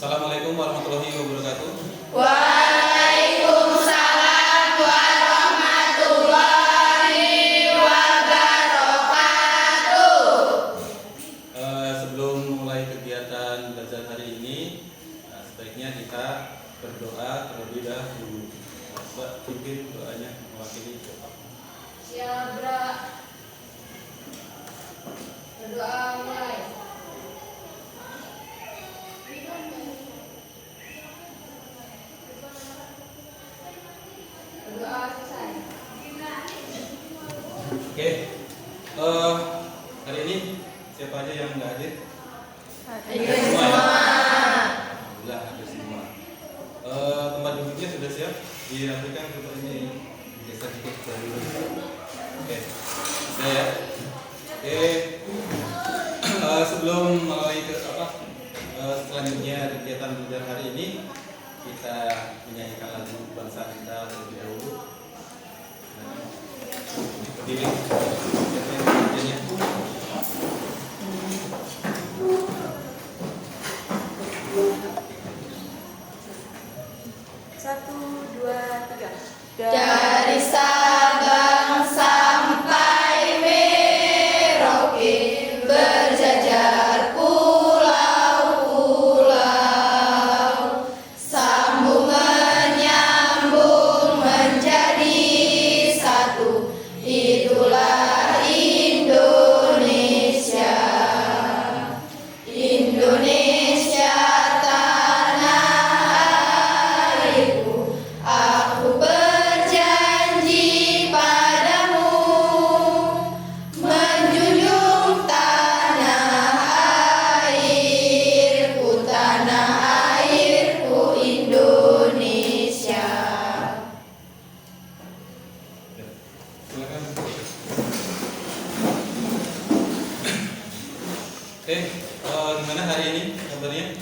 Assalamualaikum warahmatullahi wabarakatuh. Waalaikumsalam warahmatullahi wabarakatuh. Sebelum mulai kegiatan belajar hari ini, sebaiknya kita berdoa terlebih dahulu. Mbak, pimpin doanya mewakili Bapak. Siap, Bra. Berdoa mulai. Berdoa selesai. Oke. Hari ini siapa aja yang nggak hadir? Hadir semua. semua. Alhamdulillah hadir semua. Tempat duduknya sudah siap? Dirapikan seperti ini. Geser dikit dari dulu. Oke. Sudah ya. Oke. Sebelum mulai selanjutnya kegiatan belajar hari ini, kita menyanyikan lagu bangsa kita terlebih dahulu. Berdiri. Satu, dua, tiga. Dari Sabang sampai Merauke berjajar pulau-pulau, sambung menyambung menjadi satu, itulah Indonesia. Indonesia tanah airku, aku berjanji padamu menjunjung tanah airku Indonesia. Silakan. Oke, gimana hari ini kabarnya?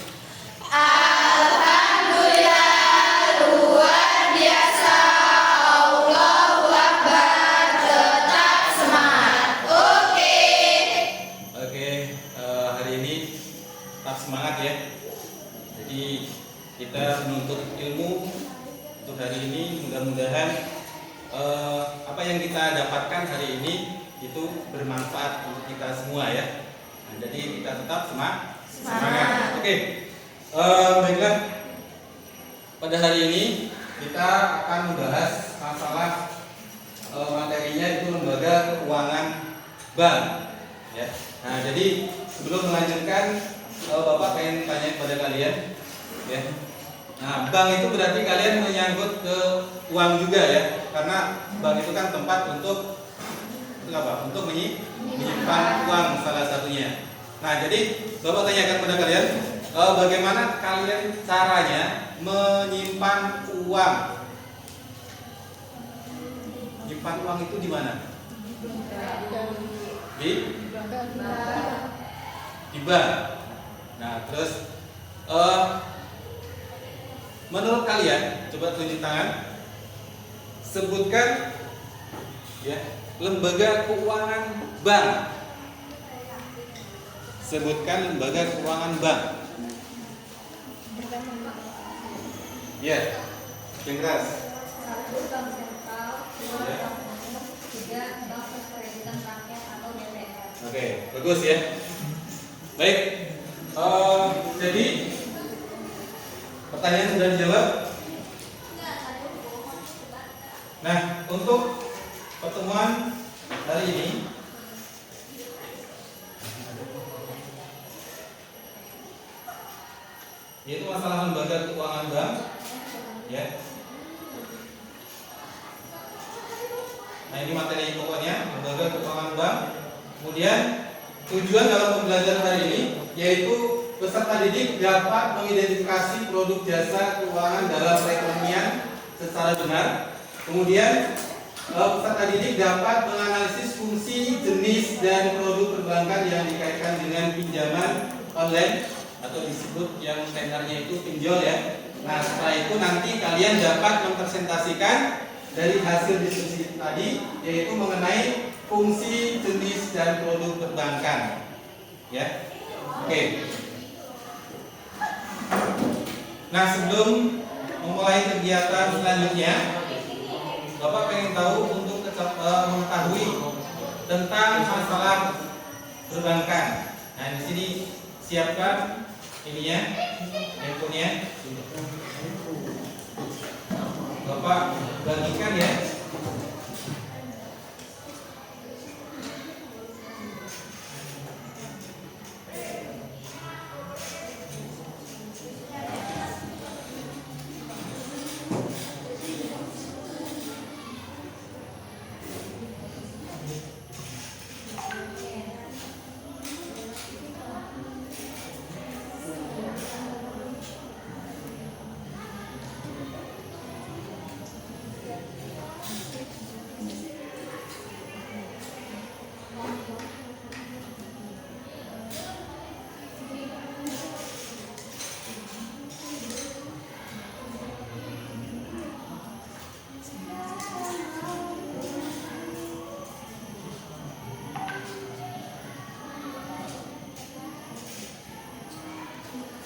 Alhamdulillah luar biasa, Allahu Akbar, tetap semangat. Oke, hari ini tetap semangat ya. Jadi kita menuntut ilmu untuk hari ini. Mudah-mudahan apa yang kita dapatkan hari ini itu bermanfaat untuk kita semua ya. Nah, jadi kita tetap semangat. Oke, baiklah. Pada hari ini kita akan membahas masalah materinya itu lembaga keuangan bank. Ya. Nah, jadi sebelum melanjutkan, Bapak pengen tanya kepada kalian, ya. Nah, bank itu berarti kalian menyangkut ke uang juga ya, karena bank itu kan tempat untuk apa? Untuk menyimpan uang salah satunya. Nah, jadi Bapak tanyakan kepada kalian, bagaimana kalian caranya menyimpan uang? Menyimpan uang itu di mana? Di bank. Nah, terus menurut kalian, coba tunjuk tangan, sebutkan ya lembaga keuangan bank. Sebutkan lembaga keuangan bank. Ya, yang keras. Satu, bank sentral. Dua, Ya. bank umum. Tiga, bank perkreditan rakyat atau BPR. Oke, bagus ya. Baik, jadi pertanyaan sudah dijawab. Nah, untuk pertemuan hari ini, yaitu masalah lembaga keuangan bank, ya. Nah, ini materi pokoknya lembaga keuangan bank. Kemudian tujuan dalam pembelajaran hari ini yaitu peserta didik dapat mengidentifikasi produk jasa keuangan dalam perekonomian secara benar. Kemudian peserta didik dapat menganalisis fungsi, jenis, dan produk perbankan yang dikaitkan dengan pinjaman online atau disebut yang tenornya itu pinjol ya. Nah, setelah itu nanti kalian dapat mempresentasikan dari hasil diskusi tadi, yaitu mengenai fungsi, jenis, dan produk perbankan. Ya, oke. Nah, sebelum memulai kegiatan selanjutnya, Bapak pengen tahu untuk mengetahui tentang masalah perbankan. Nah, di sini siapkan ininya, handphonenya. Bapak bagikan ya.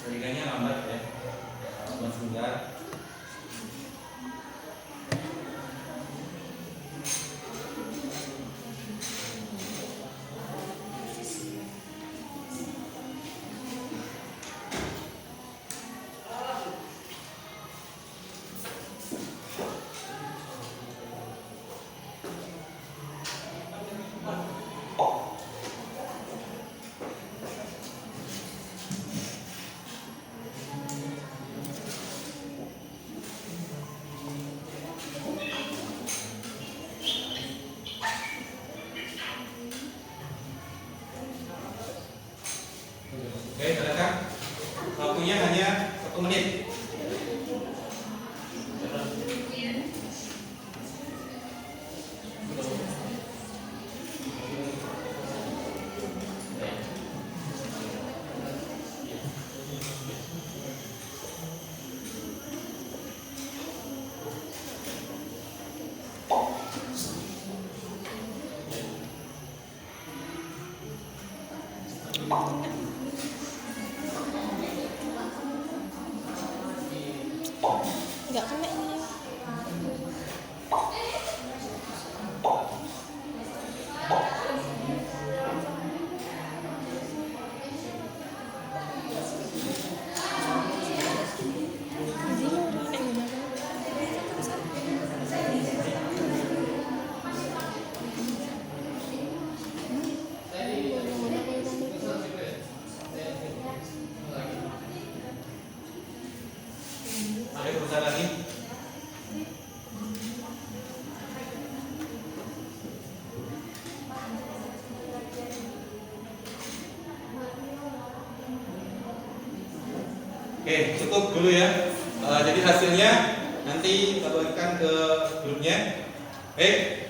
Jaringannya lambat ya, sebentar. Oke, silakan. Waktunya hanya 1 menit. Nggak kena ini. Ayo berusaha lagi. Oke, cukup dulu ya. Jadi hasilnya nanti kita bagikan ke grupnya. Baik,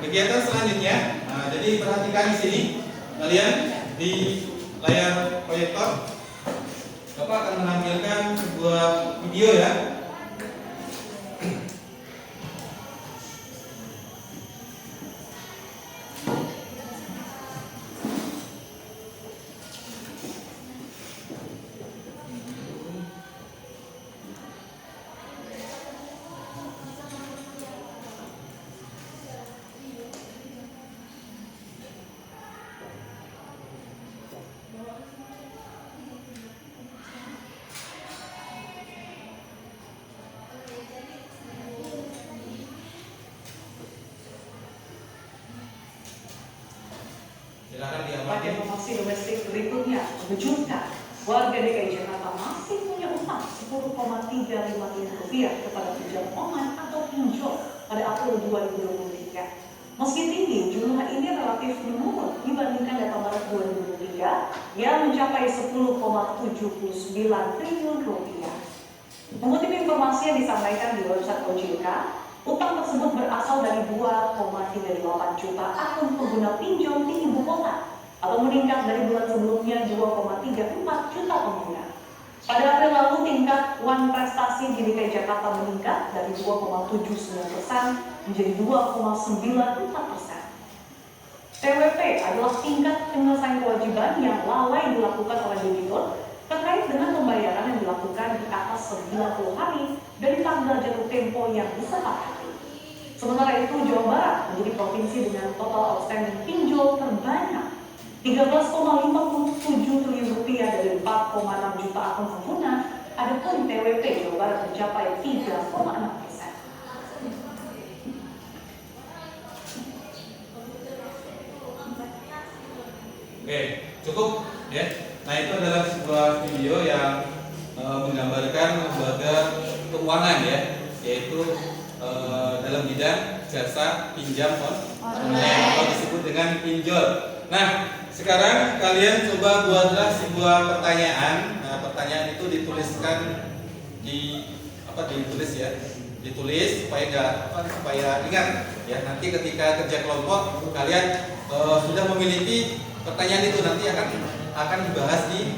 kegiatan selanjutnya. Nah, jadi perhatikan di sini, kalian di layar proyektor. Bapak akan menampilkan sebuah video ya. Silakan Pada diamati. informasi domestik berikutnya mengejutkan, warga DKI Jakarta masih punya utang 10,35 miliar rupiah kepada pinjam online atau pinjol pada April 2023. Meski tinggi, jumlah ini relatif menurun dibandingkan data Maret 2023 yang mencapai 10,79 triliun rupiah. Mengutip informasi yang disampaikan di website OJK, utang tersebut berasal dari 2,38 juta akun pengguna pinjol di ibu kota atau meningkat dari bulan sebelumnya 2,34 juta pengguna. Pada April lalu, tingkat wan prestasi di DKI Jakarta meningkat dari 2,79% menjadi 2,94%. TWP adalah tingkat penyelesaian kewajiban yang lalai dilakukan oleh debitur terkait dengan pembayaran yang dilakukan di 90 hari dari tanggal jatuh tempo yang disepakati. Sementara itu, Jawa Barat menjadi provinsi dengan total outstanding pinjol terbanyak, 13,57 triliun rupiah dari 4,6 juta akun pengguna. Adapun TWP Jawa Barat mencapai 3,6%. Oke, cukup ya. Nah, itu adalah sebuah video yang menggambarkan lembaga keuangan ya, yaitu dalam bidang jasa pinjam online atau disebut dengan pinjol. Nah, sekarang kalian coba buatlah sebuah pertanyaan. Nah, pertanyaan itu dituliskan ditulis supaya ingat ya. Nanti ketika kerja kelompok kalian sudah memiliki pertanyaan itu, nanti akan dibahas di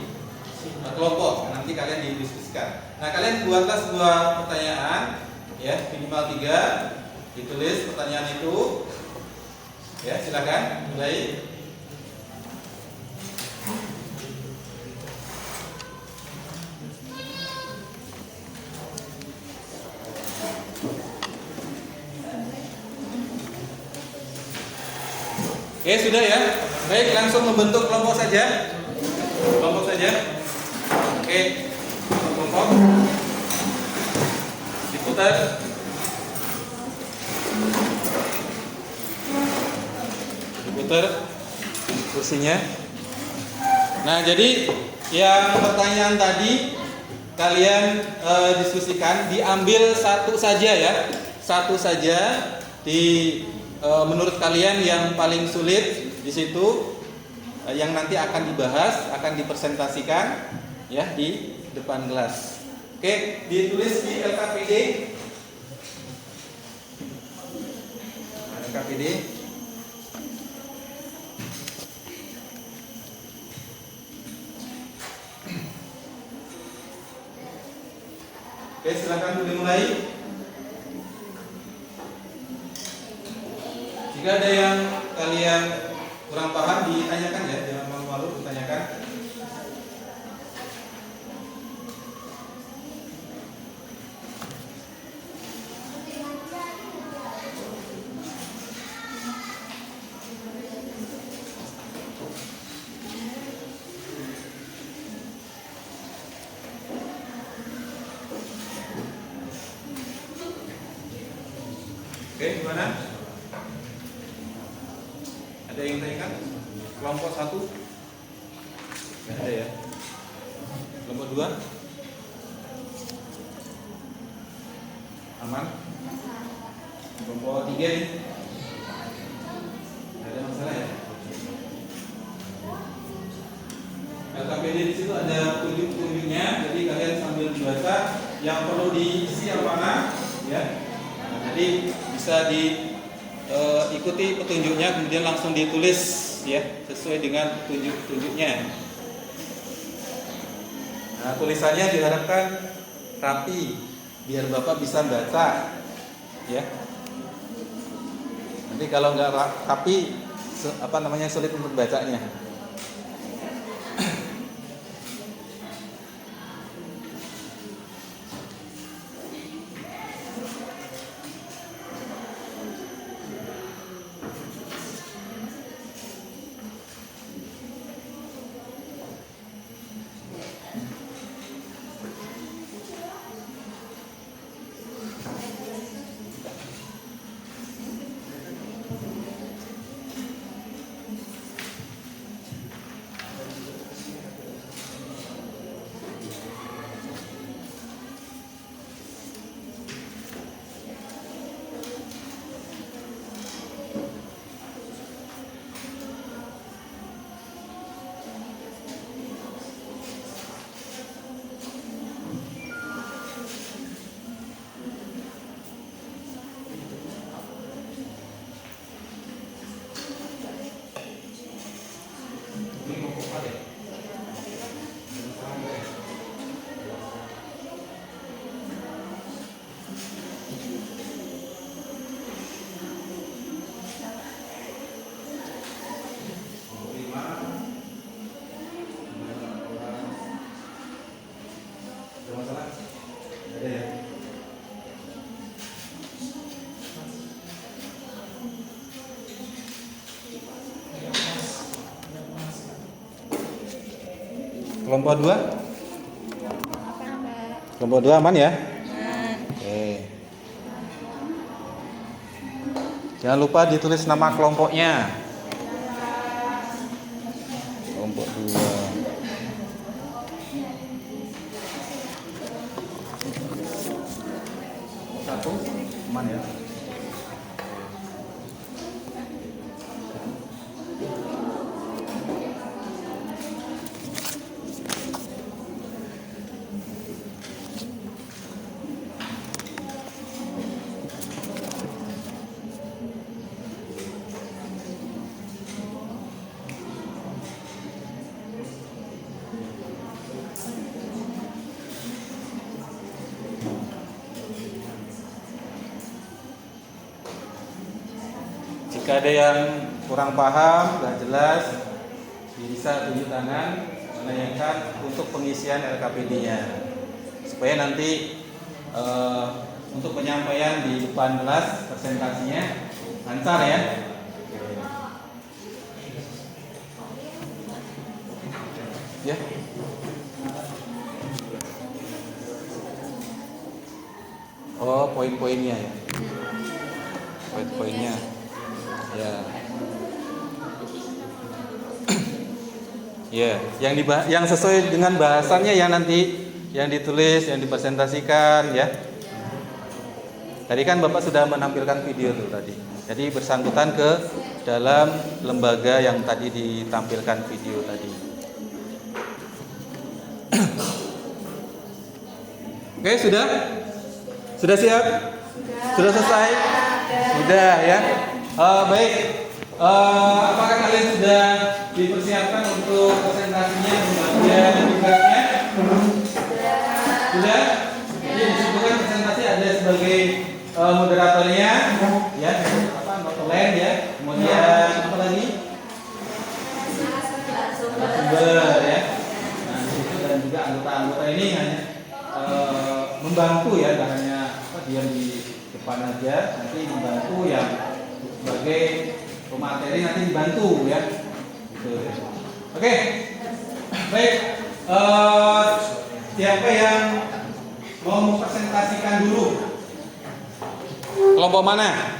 kelompok. Nanti kalian didiskusikan. Nah, kalian buatlah sebuah pertanyaan ya, minimal 3, ditulis pertanyaan itu. Ya, silakan mulai. Oke, sudah ya. Baik, langsung membentuk kelompok saja. Kelompok saja. Oke, kelompok. Diputar. Diputar kursinya. Nah, jadi yang pertanyaan tadi kalian diskusikan, diambil satu saja ya. Satu saja menurut kalian yang paling sulit di situ, yang nanti akan dibahas, akan dipresentasikan ya di depan kelas. Oke, ditulis di LKPD. LKPD. Oke, silakan dimulai. Jika ada yang kalian kurang paham, ditanyakan ya, jangan malu-malu, ditanyakan. Oke, gimana? Ada yang tanyakan? Kelompok 1? Tidak ada ya. Kelompok 2? Aman? Kelompok 3 nih? Tidak ada masalah ya? LKPD di situ ada petunjuk-petunjuknya, jadi kalian sambil membaca yang perlu diisi yang mana ya. Nah, jadi bisa diikuti petunjuknya, kemudian langsung ditulis ya sesuai dengan petunjuknya. Nah, tulisannya diharapkan rapi biar Bapak bisa baca ya. Nanti kalau nggak rapi sulit untuk bacanya. Kelompok 2? Apa Mbak? Kelompok 2 aman ya? Aman. Oke. Jangan lupa ditulis nama kelompoknya. Kelompok 2. Satu, aman ya? Jika ada yang kurang paham, nggak jelas, bisa tunjuk tangan menanyakan untuk pengisian LKPD-nya, supaya nanti untuk penyampaian di depan kelas presentasinya lancar ya. Ya. Oh, poin-poinnya ya. Poin-poinnya. Ya. Ya, yang sesuai dengan bahasannya ya nanti yang ditulis, yang dipresentasikan ya. Tadi kan Bapak sudah menampilkan video tuh tadi. Jadi bersangkutan ke dalam lembaga yang tadi ditampilkan video tadi. Oke, sudah? Sudah siap? Sudah selesai? Sudah ya. Baik. Apakah kalian sudah dipersiapkan untuk presentasinya, pembagian tugasnya? Sudah? Jadi disebutkan presentasi ada sebagai moderatornya, ya, notulen ya. Kemudian apa lagi? Sumber ya. Nah, itu dan juga anggota-anggota ini hanya membantu ya, tidak hanya diam di depan aja, nanti membantu yang sebagai pemateri nanti dibantu ya. Gitu. Oke, baik. Siapa yang mau mempresentasikan dulu? Kelompok mana?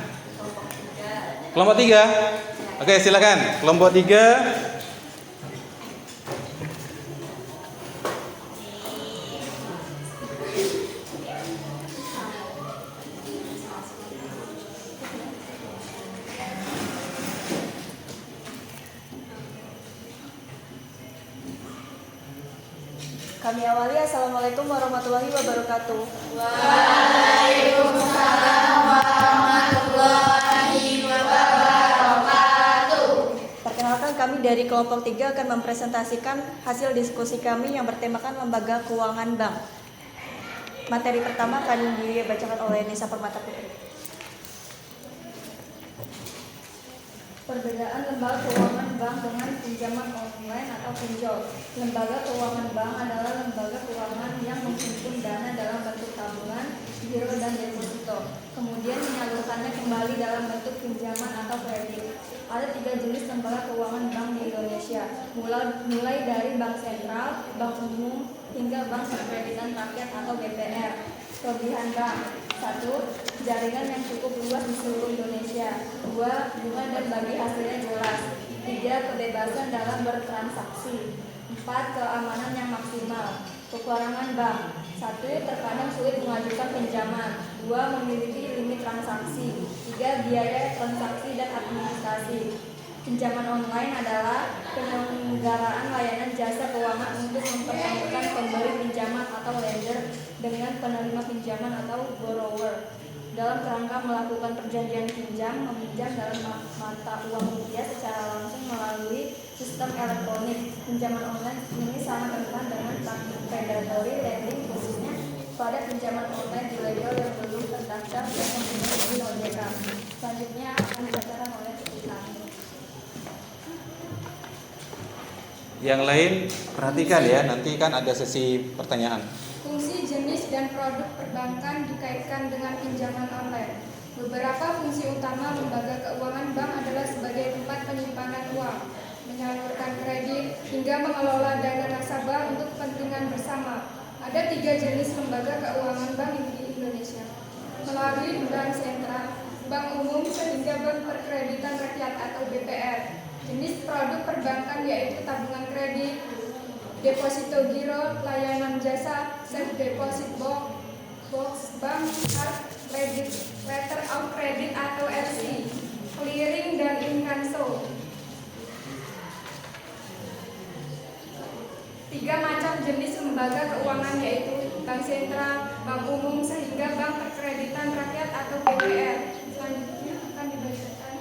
Kelompok 3. Oke, silakan. Kelompok 3. Kami awali. Assalamualaikum warahmatullahi wabarakatuh. Waalaikumsalam warahmatullahi wabarakatuh. Perkenalkan, kami dari kelompok 3 akan mempresentasikan hasil diskusi kami yang bertemakan lembaga keuangan bank. Materi pertama akan dibacakan oleh Nisa Permata Putri. Perbedaan lembaga keuangan bank dengan pinjaman online atau pinjol. Lembaga keuangan bank adalah lembaga keuangan yang menghimpun dana dalam bentuk tabungan, giro, dan deposito, kemudian menyalurkannya kembali dalam bentuk pinjaman atau kredit. Ada 3 jenis lembaga keuangan bank di Indonesia, mulai dari bank sentral, bank umum, hingga bank perkreditan rakyat atau BPR. Kelebihan bank: 1. Jaringan yang cukup luas di seluruh Indonesia. 2. Bunga dan bagi hasilnya jelas. 3. Kebebasan dalam bertransaksi. 4. Keamanan yang maksimal. Kekurangan bank: 1. Terkadang sulit mengajukan pinjaman. 2. Memiliki limit transaksi. 3. Biaya transaksi dan administrasi. Pinjaman online adalah penyelenggaraan layanan jasa keuangan untuk mempertemukan pemberi pinjaman atau lender dengan penerima pinjaman atau borrower dalam kerangka melakukan perjanjian pinjam meminjam dalam mata uang rupiah secara langsung melalui sistem elektronik. Pinjaman online ini sangat rentan dengan predatory lending, khususnya pada pinjaman online ilegal yang belum terdaftar dan mempunyai izin OJK. Selanjutnya akan dibacakan oleh Kami. Yang lain perhatikan ya, nanti kan ada sesi pertanyaan. Fungsi, jenis, dan produk perbankan dikaitkan dengan pinjaman online. Beberapa fungsi utama lembaga keuangan bank adalah sebagai tempat penyimpanan uang, menyalurkan kredit, hingga mengelola dana nasabah untuk kepentingan bersama. Ada 3 jenis lembaga keuangan bank di Indonesia. Melalui bank sentral, bank umum, sehingga bank perkreditan rakyat atau BPR. Jenis produk perbankan yaitu tabungan kredit, deposito giro, layanan jasa, safe deposit box, bank card, credit, letter of credit atau LC, clearing dan inkasso. 3 macam jenis lembaga keuangan yaitu bank sentral, bank umum, sehingga bank perkreditan rakyat atau BPR. Selanjutnya akan dibacakan.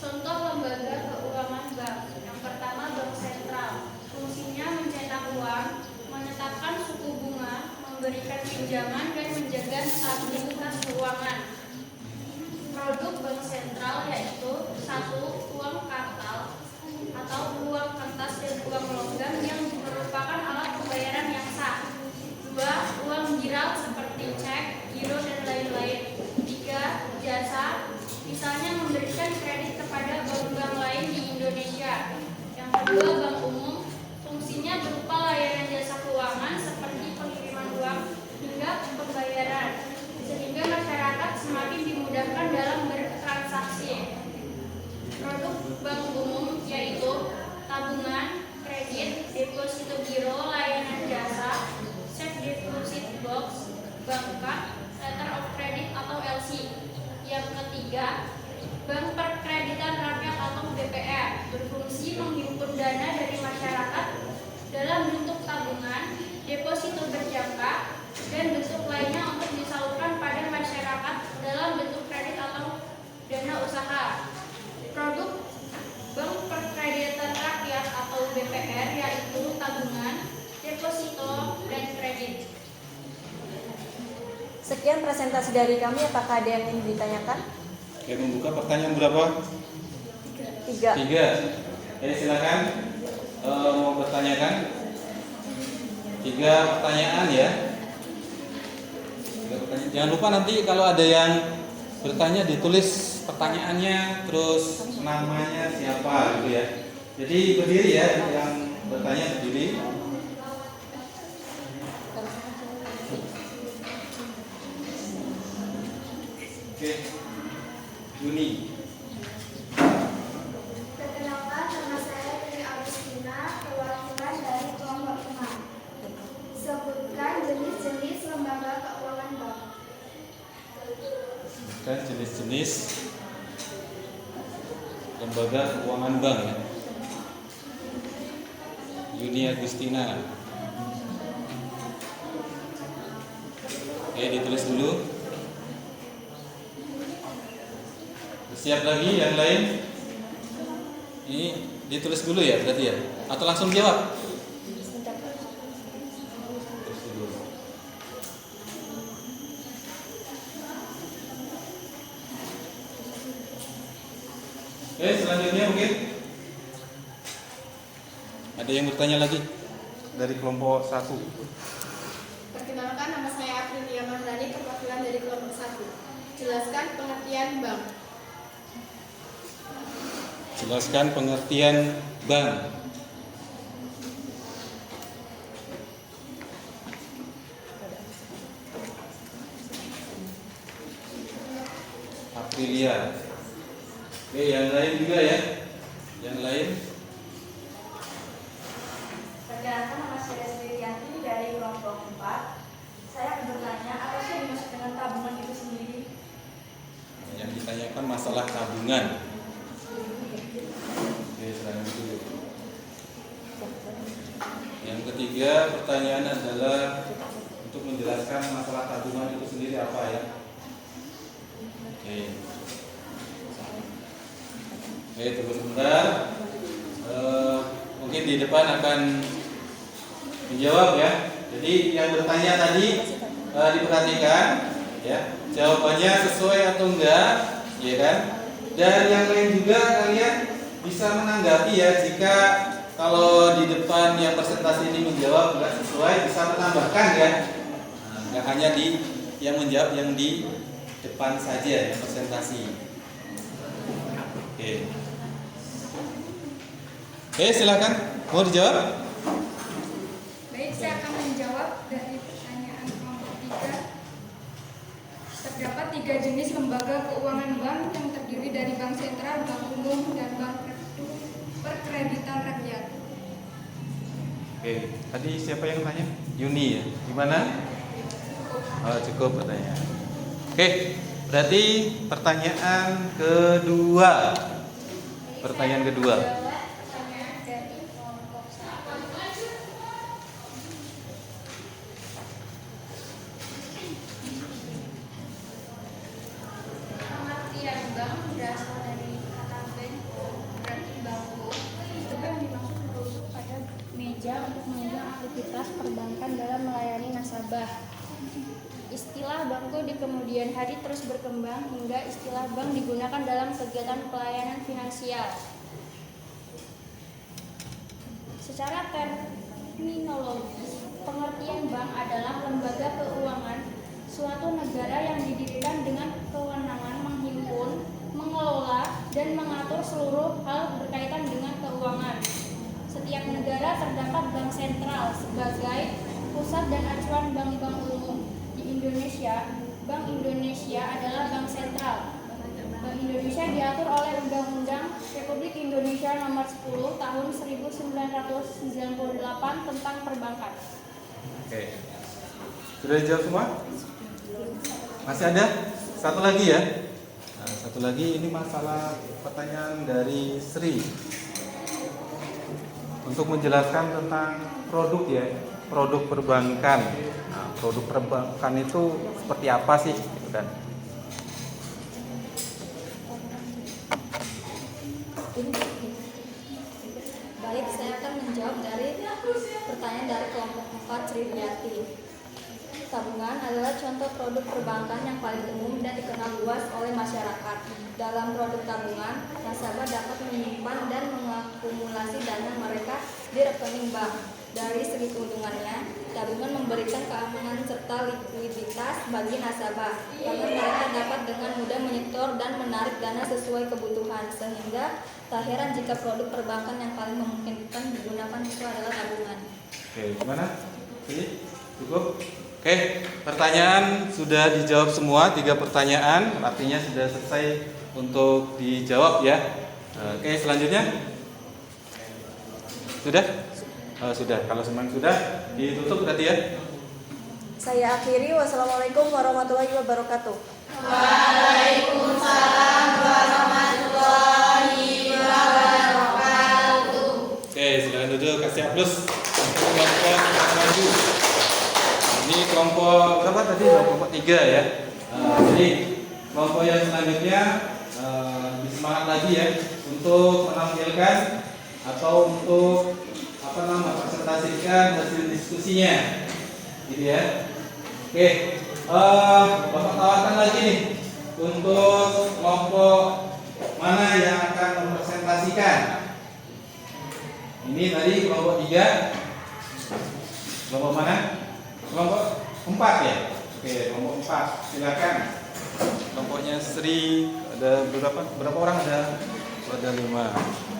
Contoh lembaga keuangan bank. Yang pertama, bank sentral. Fungsinya mencetak uang, menetapkan suku bunga, memberikan pinjaman, dan menjaga stabilitas keuangan. Produk bank sentral yaitu 1. Uang kartal atau uang kertas dan uang logam yang merupakan alat pembayaran yang sah. 2. Uang giral seperti cek, giro, dan lain-lain. 3. Jasa, misalnya memberikan kredit kepada bank-bank lain di Indonesia. Yang kedua, bank umum. Fungsinya berupa layanan jasa keuangan seperti pengiriman uang hingga pembayaran, sehingga masyarakat semakin dimudahkan dalam bertransaksi. Produk bank umum yaitu tabungan, kredit, deposito giro, layanan jasa, safe deposit box, bank card, letter of credit atau LC. Yang ketiga, bank perkreditan rakyat atau BPR berfungsi menghimpun dana dari masyarakat dalam bentuk tabungan, deposito berjangka, dan bentuk lainnya untuk disalurkan pada masyarakat dalam bentuk kredit atau dana usaha. Produk bank perkreditan rakyat atau BPR yaitu tabungan, deposito, dan kredit. Sekian presentasi dari kami. Apakah ada yang ingin ditanyakan? Oke, membuka pertanyaan berapa? 3. 3. Silakan mau bertanyakan. 3 pertanyaan ya. 3 pertanyaan. Jangan lupa nanti kalau ada yang bertanya ditulis pertanyaannya, terus namanya siapa gitu ya. Jadi berdiri ya, yang bertanya berdiri. Oke, Juni. Perkenalkan, nama saya Tri Agustina, perwakilan dari kelompok 6. Sebutkan jenis-jenis lembaga keuangan bank. Kan jenis-jenis lembaga keuangan bank ya. Yuni Agustina. Oke, ditulis dulu. Siap lagi yang lain? Ini ditulis dulu ya berarti ya? Atau langsung jawab? Tulis dulu. Oke, selanjutnya mungkin ada yang bertanya lagi dari kelompok 1. Perkenalkan, nama saya Aprilia Mahrani, perwakilan dari kelompok 1. Jelaskan pengertian bank. Jelaskan pengertian bank. Aprilia. Oke, yang lain juga ya. Yang lain. Perkenalkan, nama saya Sriyanti dari kelompok 4. Saya akan bertanya, apa sih yang dimaksud dengan tabungan itu sendiri? Yang ditanyakan masalah tabungan. Oke, serang dulu. Yang ketiga pertanyaan adalah untuk menjelaskan masalah tabungan itu sendiri apa ya? Oke. Oke, tunggu sebentar. Mungkin di depan akan menjawab ya. Jadi yang bertanya tadi diperhatikan ya, jawabannya sesuai atau enggak, ya kan? Dan yang lain juga kalian bisa menanggapi ya, jika kalau di depan yang presentasi ini menjawab enggak sesuai, bisa menambahkan ya. Nah, enggak hanya di yang menjawab yang di depan saja yang presentasi. Oke. Oke, silakan. Mau dijawab? Baik, saya akan menjawab dari pertanyaan kelompok 3. Terdapat 3 jenis lembaga keuangan bank yang terdiri dari bank sentral, bank umum, dan bank perkreditan rakyat. Oke, tadi siapa yang tanya? Yuni ya. Gimana? Oh, cukup katanya. Oke, berarti pertanyaan kedua. Pertanyaan kedua. Pertanyaan dari kelompok 1. Pengertian bank berasal dari kata bank, berarti bangku. Itu yang dimaksud merujuk pada meja untuk menunjang aktivitas perbankan dalam melayani nasabah. Istilah bangku di kemudian hari terus berkembang hingga istilah bank digunakan dalam kegiatan pelayanan finansial. Secara terminologis, pengertian bank adalah lembaga keuangan suatu negara yang didirikan dengan kewenangan menghimpun, mengelola, dan mengatur seluruh hal berkaitan dengan keuangan. Setiap negara terdapat bank sentral sebagai pusat dan acuan bank-bank umum. Di Indonesia, Bank Indonesia adalah bank sentral. Bank Indonesia diatur oleh Undang-Undang Republik Indonesia Nomor 10 Tahun 1998 tentang perbankan. Oke. Sudah dijawab semua? Masih ada? Satu lagi ya. Nah, satu lagi ini masalah pertanyaan dari Sri. Untuk menjelaskan tentang produk ya, produk perbankan. Nah, produk perbankan itu seperti apa sih? Gitu kan. Baik, saya akan menjawab dari pertanyaan dari kelompok 4 Sriwiyati. Tabungan adalah contoh produk perbankan yang paling umum dan dikenal luas oleh masyarakat. Dalam produk tabungan, nasabah dapat menyimpan dan mengakumulasi dana mereka di rekening bank. Dari segi keuntungannya, tabungan memberikan keamanan serta likuiditas bagi nasabah, karena mereka dapat dengan mudah menyetor dan menarik dana sesuai kebutuhan, sehingga tak heran jika produk perbankan yang paling memungkinkan digunakan itu adalah tabungan. Oke, gimana? Ini cukup? Oke, pertanyaan sudah dijawab semua, 3 pertanyaan, artinya sudah selesai untuk dijawab ya. Oke, selanjutnya sudah? Sudah, kalau semuanya sudah ditutup berarti ya. Saya akhiri. Wassalamualaikum warahmatullahi wabarakatuh. Waalaikumsalam warahmatullahi wabarakatuh. Oke, silakan duduk, kasih aplaus untuk kelompok maju. Ini kelompok berapa tadi? Kelompok 3 ya. Jadi kelompok yang selanjutnya semangat lagi ya untuk menampilkan atau untuk presentasikan hasil diskusinya, gitu ya. Oke, Bapak tawarkan lagi nih untuk kelompok mana yang akan mempresentasikan. Ini tadi kelompok 3. Kelompok mana? Kelompok 4 ya. Oke, kelompok 4. Silakan. Kelompoknya Sri ada berapa orang ada? Ada 5.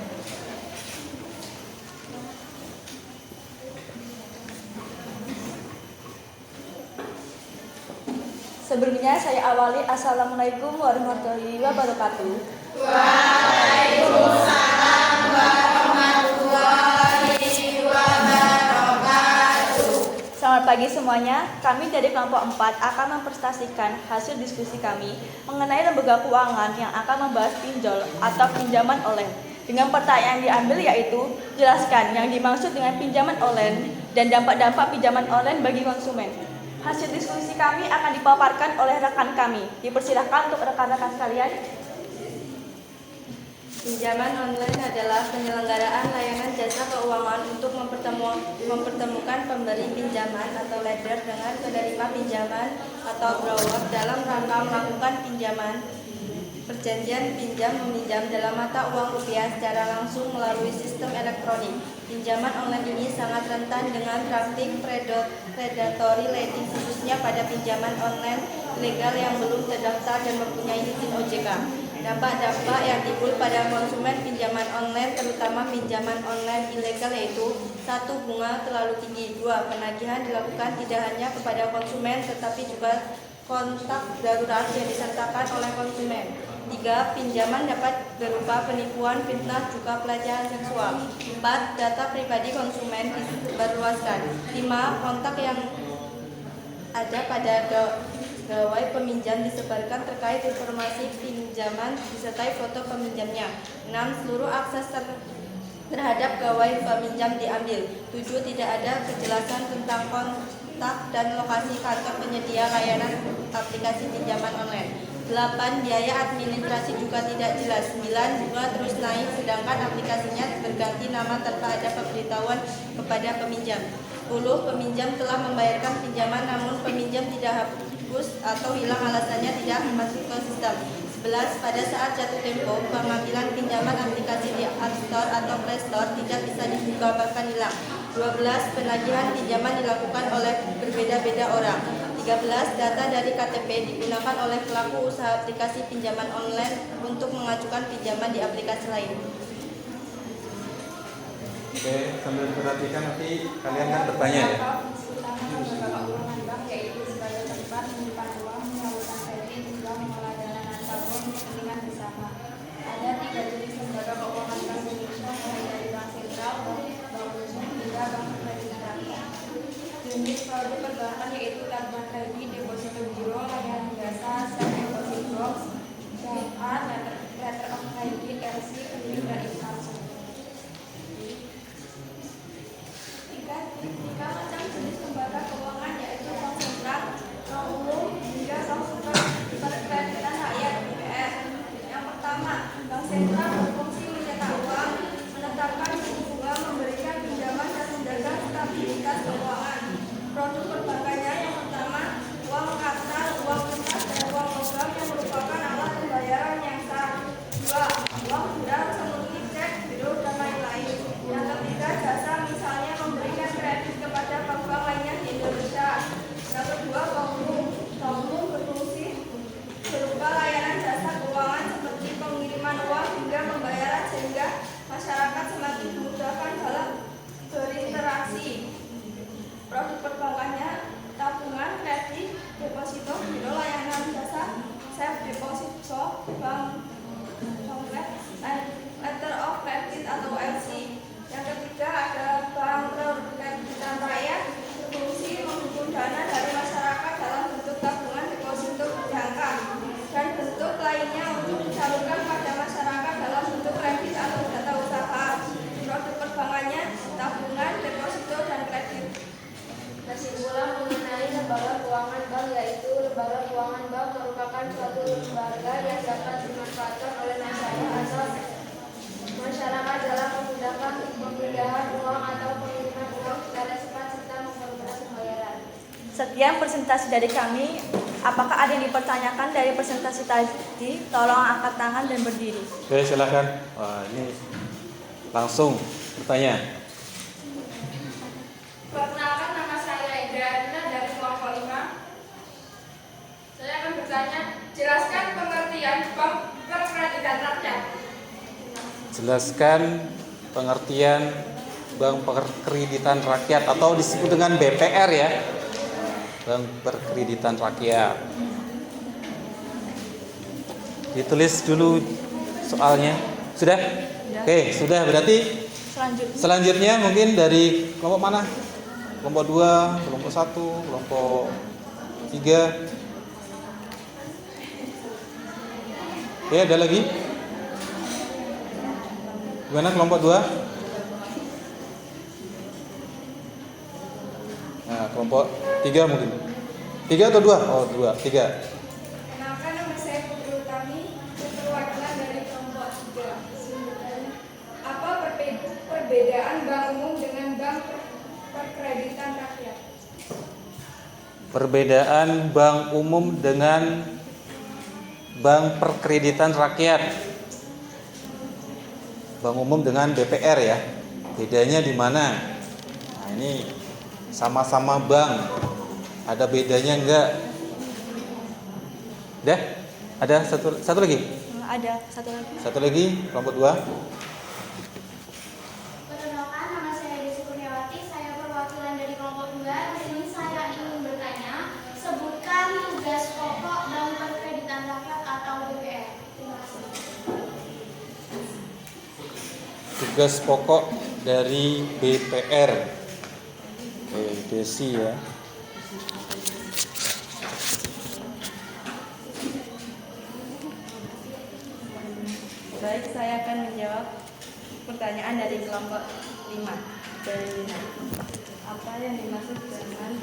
Sebelumnya saya awali. Assalamualaikum warahmatullahi wabarakatuh. Waalaikumsalam warahmatullahi wabarakatuh. Selamat pagi semuanya. Kami dari kelompok 4 akan mempresentasikan hasil diskusi kami mengenai lembaga keuangan yang akan membahas pinjol atau pinjaman online. Dengan pertanyaan yang diambil yaitu, jelaskan yang dimaksud dengan pinjaman online dan dampak-dampak pinjaman online bagi konsumen. Hasil diskusi kami akan dipaparkan oleh rekan kami. Dipersilahkan untuk rekan-rekan sekalian. Pinjaman online adalah penyelenggaraan layanan jasa keuangan untuk mempertemukan pemberi pinjaman atau lender dengan penerima pinjaman atau borrower dalam rangka melakukan pinjaman. Perjanjian pinjam-meminjam dalam mata uang rupiah secara langsung melalui sistem elektronik. Pinjaman online ini sangat rentan dengan praktik predatory lending, khususnya pada pinjaman online ilegal yang belum terdaftar dan mempunyai izin OJK. Dampak-dampak yang timbul pada konsumen pinjaman online, terutama pinjaman online ilegal, yaitu 1. Bunga terlalu tinggi. 2. Penagihan dilakukan tidak hanya kepada konsumen tetapi juga kontak darurat yang disertakan oleh konsumen. 3. Pinjaman dapat berupa penipuan, fitnah, juga pelecehan seksual. 4. Data pribadi konsumen disebarluaskan. 5. Kontak yang ada pada gawai peminjam disebarkan terkait informasi pinjaman disertai foto peminjamnya. 6. Seluruh akses terhadap gawai peminjam diambil. 7. Tidak ada kejelasan tentang kontak dan lokasi kantor penyedia layanan aplikasi pinjaman online. 8. Biaya administrasi juga tidak jelas. 9. Bunga terus naik sedangkan aplikasinya berganti nama tanpa ada pemberitahuan kepada peminjam. 10. Peminjam telah membayarkan pinjaman namun peminjam tidak hapus atau hilang alasannya tidak masuk ke sistem. 11. Pada saat jatuh tempo, pengambilan pinjaman aplikasi di App Store atau Play Store tidak bisa dibuka bahkan hilang. 12. Penagihan pinjaman dilakukan oleh berbeda-beda orang. 13. Data dari KTP digunakan oleh pelaku usaha aplikasi pinjaman online untuk mengajukan pinjaman di aplikasi lain. Oke, sambil diperhatikan nanti kalian kan bertanya ya. Yaitu sebagai tempat menyimpan uang, menyalurkan kredit, juga mengelola dana nasabah untuk kepentingan bersama. Ada 3 jenis lembaga keuangan Bank Indonesia, mulai dari bank sentral, bank umum, hingga bank kredit rakyat. Jenis produk perbankan yaitu tabungan kredit, deposito biro, layanan jasa, safe deposit box, CA, letter of credit, LC, kredit dan instansi. 3 macam jenis lembaga keuangan yaitu bank sentral, bank umum, hingga bank perkreditan rakyat (BPR). Yang pertama, bank sentral berfungsi mencetak uang, menetapkan suku bunga, memberikan pinjaman dan menjaga stabilitas keuangan. Produk perbankannya yang pertama, uang kasar, uang kertas dan uang logam yang merupakan alat pembayaran yang sah. 2. Uang buram seperti cek, biro dan lain-lain. Yang ketiga, jasa, misalnya memberikan kredit kepada bank-bank lainnya di Indonesia. Yang kedua, bank umum. Bank umum berfungsi berupa layanan jasa keuangan seperti pengiriman uang hingga pembayaran sehingga masyarakat semakin dimudahkan dalam berinteraksi. Produk perbankannya tabungan, kredit, deposito, biro, layanan jasa, safe deposit box, bank letter of credit atau LC. Yang ketiga ada bank perkreditan rakyat, berfungsi menghimpun dana dari masyarakat dalam bentuk tabungan, deposito berjangka dan bentuk lainnya untuk disalurkan pada masyarakat dalam bentuk kredit atau dana usaha. Produk perbankannya tabungan, deposito dan kredit. Kesimpulan mengenai lembaga keuangan bank yaitu lembaga keuangan bank merupakan suatu lembaga yang dapat dimanfaatkan oleh nasabah atau masyarakat dalam memudahkan pemindahan uang atau pengiriman uang secara cepat serta mempermudah pembayaran. Sekian presentasi dari kami. Apakah ada yang dipertanyakan dari presentasi tadi? Tolong angkat tangan dan berdiri. Oke, silakan. Wah, ini langsung bertanya. Perkenalkan, nama saya Idrana dari kelompok 5. Saya akan bertanya, jelaskan pengertian bank perkreditan rakyat. Jelaskan pengertian bank perkreditan rakyat atau disebut dengan BPR ya. Bank perkreditan rakyat. Ditulis dulu soalnya. Sudah? Oke, sudah. Berarti selanjutnya mungkin dari kelompok mana? Kelompok 2, kelompok 1, kelompok 3. Oke, ada lagi? Gimana kelompok 2? Nah, kelompok 3 mungkin. 3 atau 2? Oh, 2, 3. Kenalkan, nama saya Putri Utami, perwakilan dari kelompok 3. Apa perbedaan bank umum dengan bank perkreditan rakyat? Perbedaan bank umum dengan bank perkreditan rakyat. Bank umum dengan BPR ya. Bedanya di mana? Nah, ini sama-sama bank. Ada bedanya enggak? Udah? Ada satu lagi? Ada satu lagi. Satu lagi, kelompok 2. Perkenalkan, nama saya Desi Kurniawati. Saya perwakilan dari kelompok 2. Di sini saya ingin bertanya, sebutkan tugas pokok Bank Perkreditan Rakyat atau BPR. Terima kasih. Tugas pokok dari BPR. Oke, Desi ya. Baik, saya akan menjawab pertanyaan dari kelompok 5. Apa yang dimaksud dengan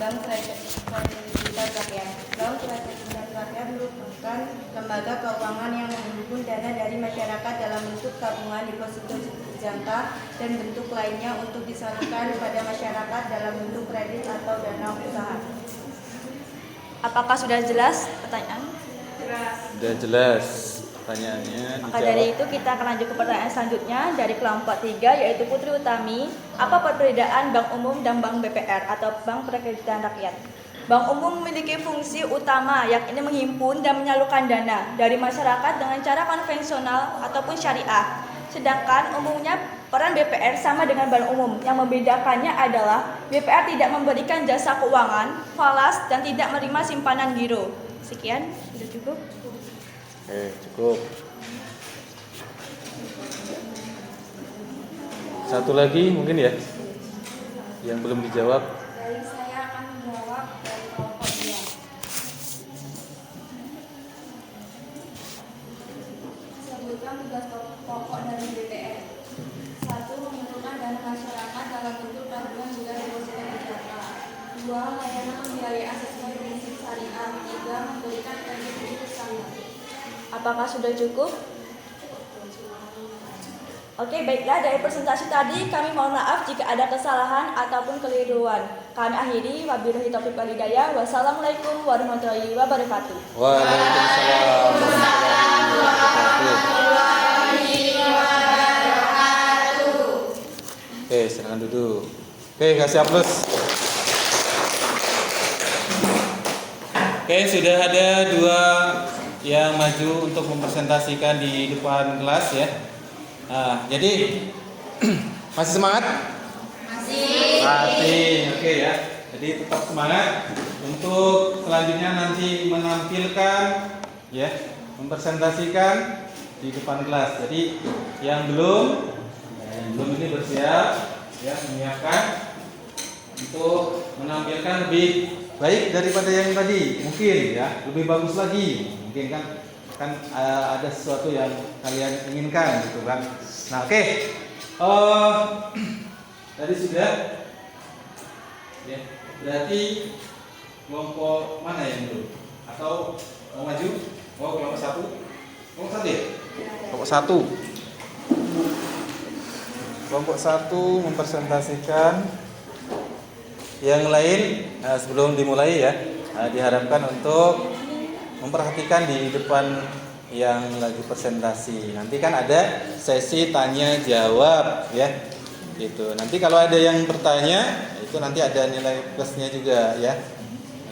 Bank Perkreditan Rakyat? Bank Perkreditan Rakyat merupakan lembaga keuangan yang menghimpun dana dari masyarakat dalam bentuk tabungan, deposito jangka, dan bentuk lainnya untuk disalurkan pada masyarakat dalam bentuk kredit atau dana usaha. Apakah sudah jelas pertanyaan? Sudah jelas pertanyaannya. Maka dijawab. dari itu kita akan lanjut ke pertanyaan selanjutnya dari kelompok 3, yaitu Putri Utami. Apa perbedaan Bank Umum dan Bank BPR atau Bank Perkreditan Rakyat? Bank Umum memiliki fungsi utama yakni menghimpun dan menyalurkan dana dari masyarakat dengan cara konvensional ataupun syariah. Sedangkan umumnya peran BPR sama dengan Bank Umum. Yang membedakannya adalah BPR tidak memberikan jasa keuangan, falas, dan tidak menerima simpanan giro. Sekian, sudah cukup. Oke, cukup. Satu lagi mungkin ya, yang belum dijawab. Dari saya akan menjawab dari kelompok 2. Sebutkan tugas pokok dari BPR. 1. Mengumpulkan dana masyarakat dalam bentuk tabungan juga deposito jangka. 2. Layanan membiayai aset sesuai prinsip syariah. 3. Memberikan kredit untuk usaha. Apakah sudah cukup? Oke, baiklah, dari presentasi tadi kami mohon maaf jika ada kesalahan ataupun keliruan. Kami akhiri, wabillahi taufiq wal hidayah. Wassalamualaikum warahmatullahi wabarakatuh. Waalaikumsalam warahmatullahi wabarakatuh. Oke, silakan duduk. Oke, kasih aplaus. Oke, sudah ada 2 yang maju untuk mempresentasikan di depan kelas ya. Nah, jadi masih semangat? Masih. Oke ya. Jadi tetap semangat untuk selanjutnya nanti menampilkan ya, mempresentasikan di depan kelas. Jadi yang belum ini bersiap ya, menyiapkan untuk menampilkan lebih baik daripada yang tadi, mungkin ya, lebih bagus lagi. Mungkin kan ada sesuatu yang kalian inginkan gitu kan. Nah, oke. Tadi sudah ya, berarti kelompok mana yang dulu? Atau mau maju? Oh, kelompok 1. Kelompok 1 ya? Kelompok 1. Kelompok 1 mempresentasikan. Yang lain sebelum dimulai ya, diharapkan untuk memperhatikan di depan yang lagi presentasi. Nanti kan ada sesi tanya jawab ya. Gitu. Nanti kalau ada yang bertanya, itu nanti ada nilai plusnya juga ya.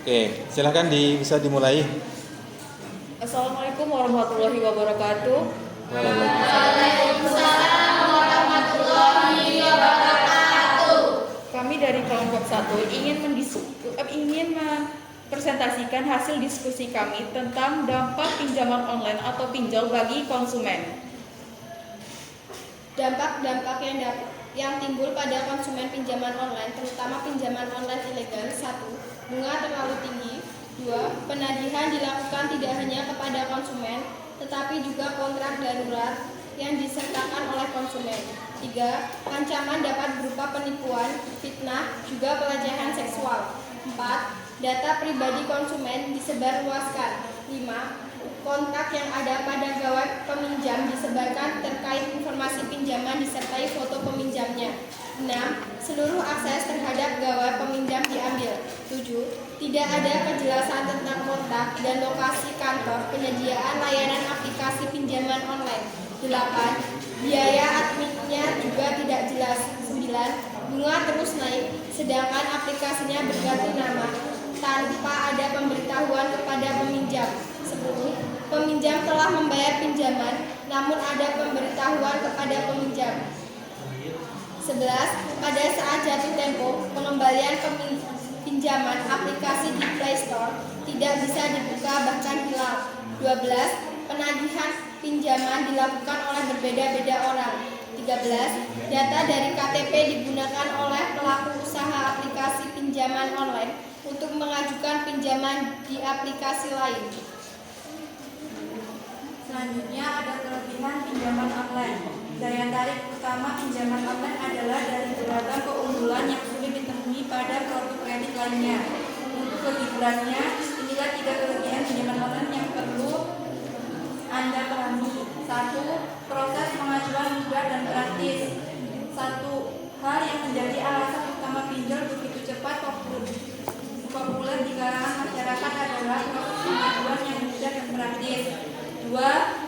Oke, silakan bisa dimulai. Assalamualaikum warahmatullahi wabarakatuh. Waalaikumsalam warahmatullahi wabarakatuh. Kami dari kelompok 1 ingin mempresentasikan hasil diskusi kami tentang dampak pinjaman online atau pinjol bagi konsumen. Dampak-dampak yang timbul pada konsumen pinjaman online, terutama pinjaman online ilegal. 1. Bunga terlalu tinggi. 2. Penagihan dilakukan tidak hanya kepada konsumen, tetapi juga kontrak darurat yang disertakan oleh konsumen. 3. Ancaman dapat berupa penipuan, fitnah, juga pelecehan seksual. 4. Data pribadi konsumen disebarluaskan. 5. Kontrak yang ada pada gawai peminjam disebarkan terkait informasi pinjaman disertai foto peminjamnya. 6. Seluruh akses terhadap gawai peminjam diambil. 7. Tidak ada kejelasan tentang kontrak dan lokasi kantor penyediaan layanan aplikasi pinjaman online. 8. Biaya adminnya juga tidak jelas. 9. Bunga terus naik, sedangkan aplikasinya berganti nama tanpa ada pemberitahuan kepada peminjam. 10. Peminjam telah membayar pinjaman, namun ada pemberitahuan kepada peminjam. 11. Pada saat jatuh tempo, pengembalian pinjaman aplikasi di Play Store tidak bisa dibuka bahkan hilang. 12. Penagihan pinjaman dilakukan oleh berbeda-beda orang. 13. Data dari KTP digunakan oleh pelaku usaha aplikasi pinjaman online untuk mengajukan pinjaman di aplikasi lain. Selanjutnya ada kelebihan pinjaman online. Daya tarik utama pinjaman online adalah dari beragam keunggulan yang sulit ditemui pada produk kredit lainnya. Untuk kelebihannya, inilah 3 kelebihan pinjaman online yang perlu Anda pahami. 1. Proses pengajuan mudah dan praktis. 1 hal yang menjadi alasan utama pinjol begitu cepat populer di kalangan masyarakat adalah proses pengajuan yang mudah dan praktis. 2.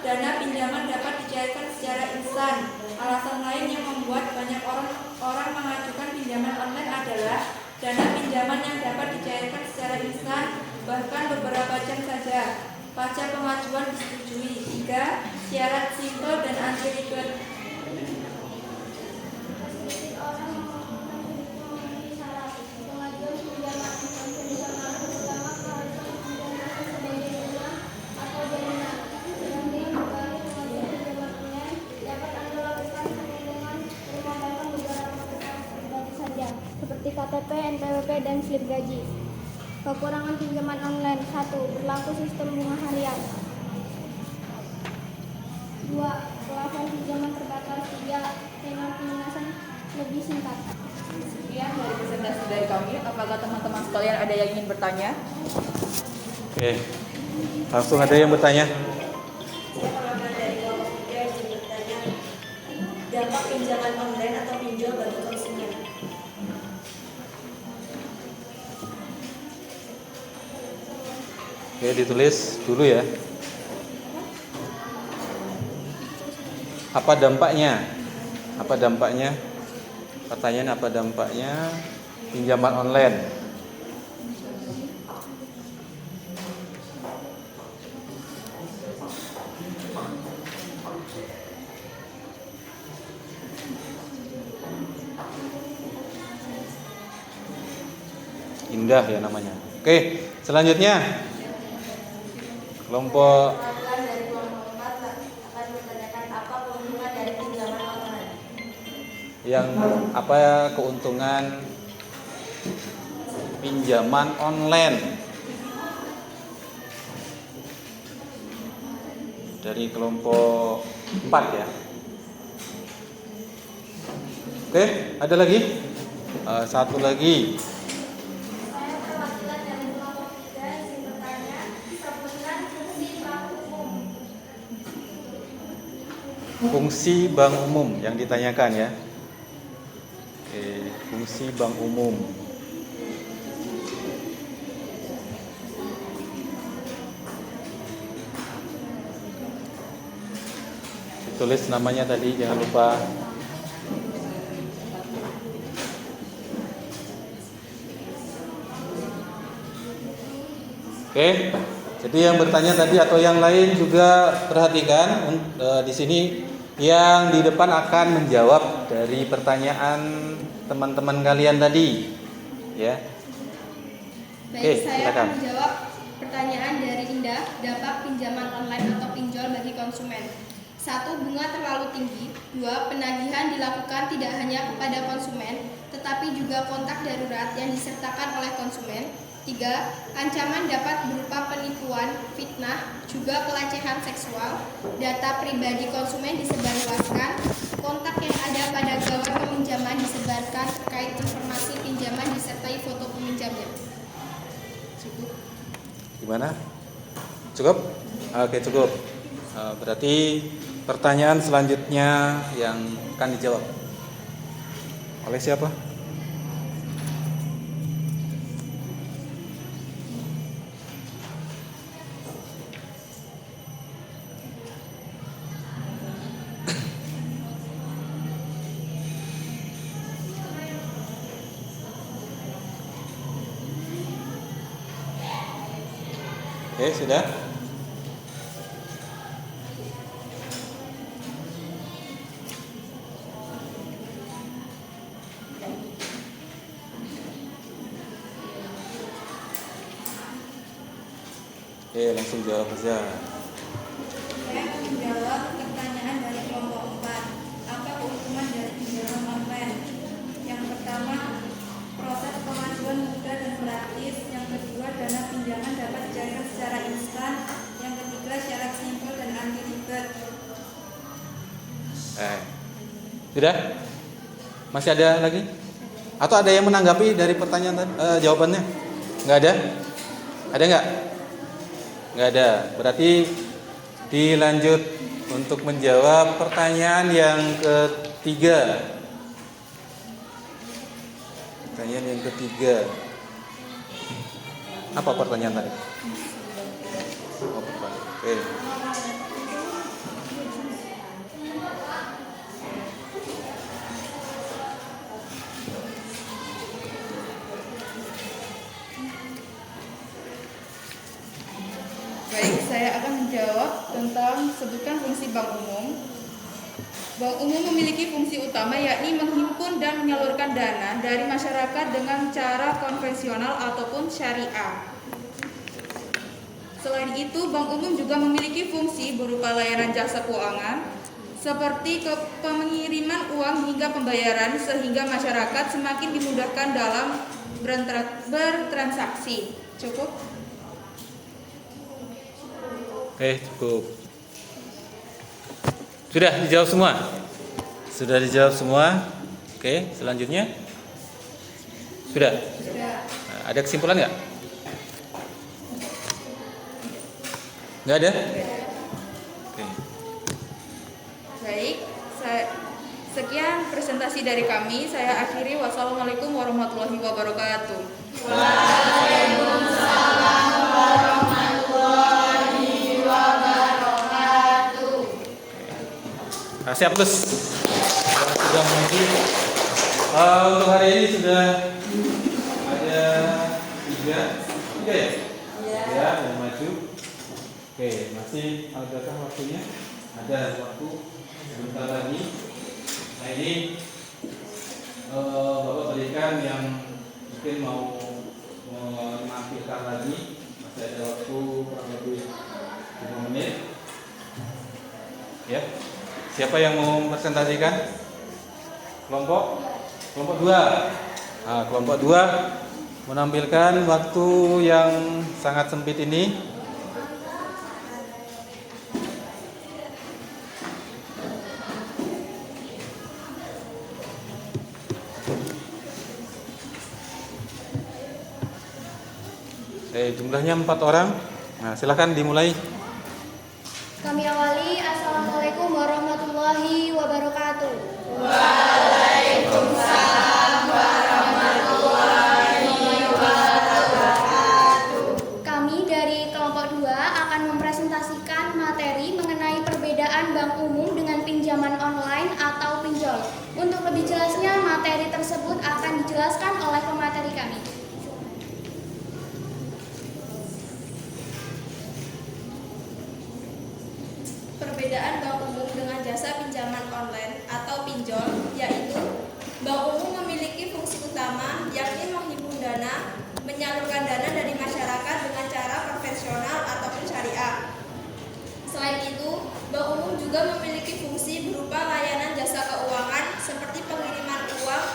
Dana pinjaman dapat dicairkan secara instan. Alasan lain yang membuat banyak orang mengajukan pinjaman online adalah dana pinjaman yang dapat dicairkan secara instan, bahkan beberapa jam saja. Pasca pengajuan disetujui. 3. Syarat simpel dan anti ribet. Seperti KTP, NPWP, dan slip gaji. Kekurangan pinjaman online. 1. Berlaku sistem bunga harian. 2. Plafon pinjaman terbatas. 3. Tenor pelunasan lebih singkat. Sekian dari presentasi dari kami. Apakah teman-teman sekalian ada yang ingin bertanya? Oke, langsung ada yang bertanya. Dampak pinjaman online atau pinjol bagi konsumen. Oke, ditulis dulu ya. Apa dampaknya? Apa dampaknya? Pertanyaan, apa dampaknya pinjaman online? Indah ya namanya. Oke, selanjutnya kelompok Dari kelompok 4 akan menanyakan apa keuntungan dari pinjaman online. yang apa keuntungan pinjaman online dari kelompok 4 ya. Oke, ada lagi? Satu lagi. Saya perwakilan dari kelompok 3 ingin bertanya, sebutkan fungsi bank umum. Fungsi bank umum yang ditanyakan ya. Oke, fungsi bank umum. Ditulis namanya tadi, jangan lupa. Oke, jadi yang bertanya tadi atau yang lain juga perhatikan di sini yang di depan akan menjawab dari pertanyaan teman-teman kalian tadi, ya. Baik, saya silakan. akan menjawab pertanyaan dari Indah, dampak pinjaman online atau pinjol bagi konsumen. 1. Bunga terlalu tinggi. 2. Penagihan dilakukan tidak hanya kepada konsumen, tetapi juga kontak darurat yang disertakan oleh konsumen. 3. Ancaman dapat berupa penipuan, fitnah, juga pelecehan seksual. Data pribadi konsumen disebarluaskan. Kontak yang ada pada gawai peminjaman disebarkan terkait informasi pinjaman disertai foto peminjamnya. Cukup. Gimana? Cukup? Oke, cukup. Berarti pertanyaan selanjutnya yang akan dijawab oleh siapa? Oke, sudah? Oke, langsung jawab saja. Saya menjawab pertanyaan dari kelompok 4. Apa keuntungan dari pinjaman online? Yang pertama, proses pengajuan mudah dan praktis. Yang kedua, dana pinjaman dapat dicairkan secara instan. Yang ketiga, syarat simpel dan anti ribet. Sudah? Masih ada lagi? Atau ada yang menanggapi dari pertanyaan tadi? Jawabannya? Nggak ada? Ada nggak? Nggak ada. Berarti dilanjut untuk menjawab pertanyaan yang ketiga. Pertanyaan yang ketiga. Apa pertanyaan tadi? Oh, pertanyaan. Oke. Baik, saya akan menjawab tentang sebutkan fungsi bank umum. Bank umum memiliki fungsi utama yakni menghimpun dan menyalurkan dana dari masyarakat dengan cara konvensional ataupun syariah. Selain itu, bank umum juga memiliki fungsi berupa layanan jasa keuangan seperti pengiriman uang hingga pembayaran sehingga masyarakat semakin dimudahkan dalam bertransaksi. Cukup? Oke, cukup. Sudah dijawab semua? Sudah dijawab semua? Oke, selanjutnya? Sudah? Nah, ada kesimpulan nggak? Nggak ada? Oke. Baik, sekian presentasi dari kami. Saya akhiri. Wassalamualaikum warahmatullahi wabarakatuh. Waalaikumsalam warahmatullahi wabarakatuh. Siap terus. Sudah menuju. Untuk hari ini sudah ada tiga ya? Ya, yang maju. Oke, masih adakah waktunya? Ada waktu sebentar lagi. Nah ini Bapak berikan yang mungkin mau menampilkan lagi. Masih ada waktu kurang lebih 5 menit. Ya, siapa yang mau presentasikan? Kelompok 2. Nah, kelompok 2 menampilkan waktu yang sangat sempit ini. Jumlahnya 4 orang. Nah, silakan dimulai. Kami awali. Assalamualaikum warahmatullahi wabarakatuh. Waalaikumsalam warahmatullahi wabarakatuh. Kami dari kelompok 2 akan mempresentasikan materi mengenai perbedaan bank umum dengan pinjaman online atau pinjol. Untuk lebih jelasnya, materi tersebut akan dijelaskan oleh pemateri kami. Perbedaan bank umum dengan jasa pinjaman online atau pinjol yaitu bank umum memiliki fungsi utama yakni menghimpun dana, menyalurkan dana dari masyarakat dengan cara konvensional ataupun syariah. Selain itu, bank umum juga memiliki fungsi berupa layanan jasa keuangan seperti pengiriman uang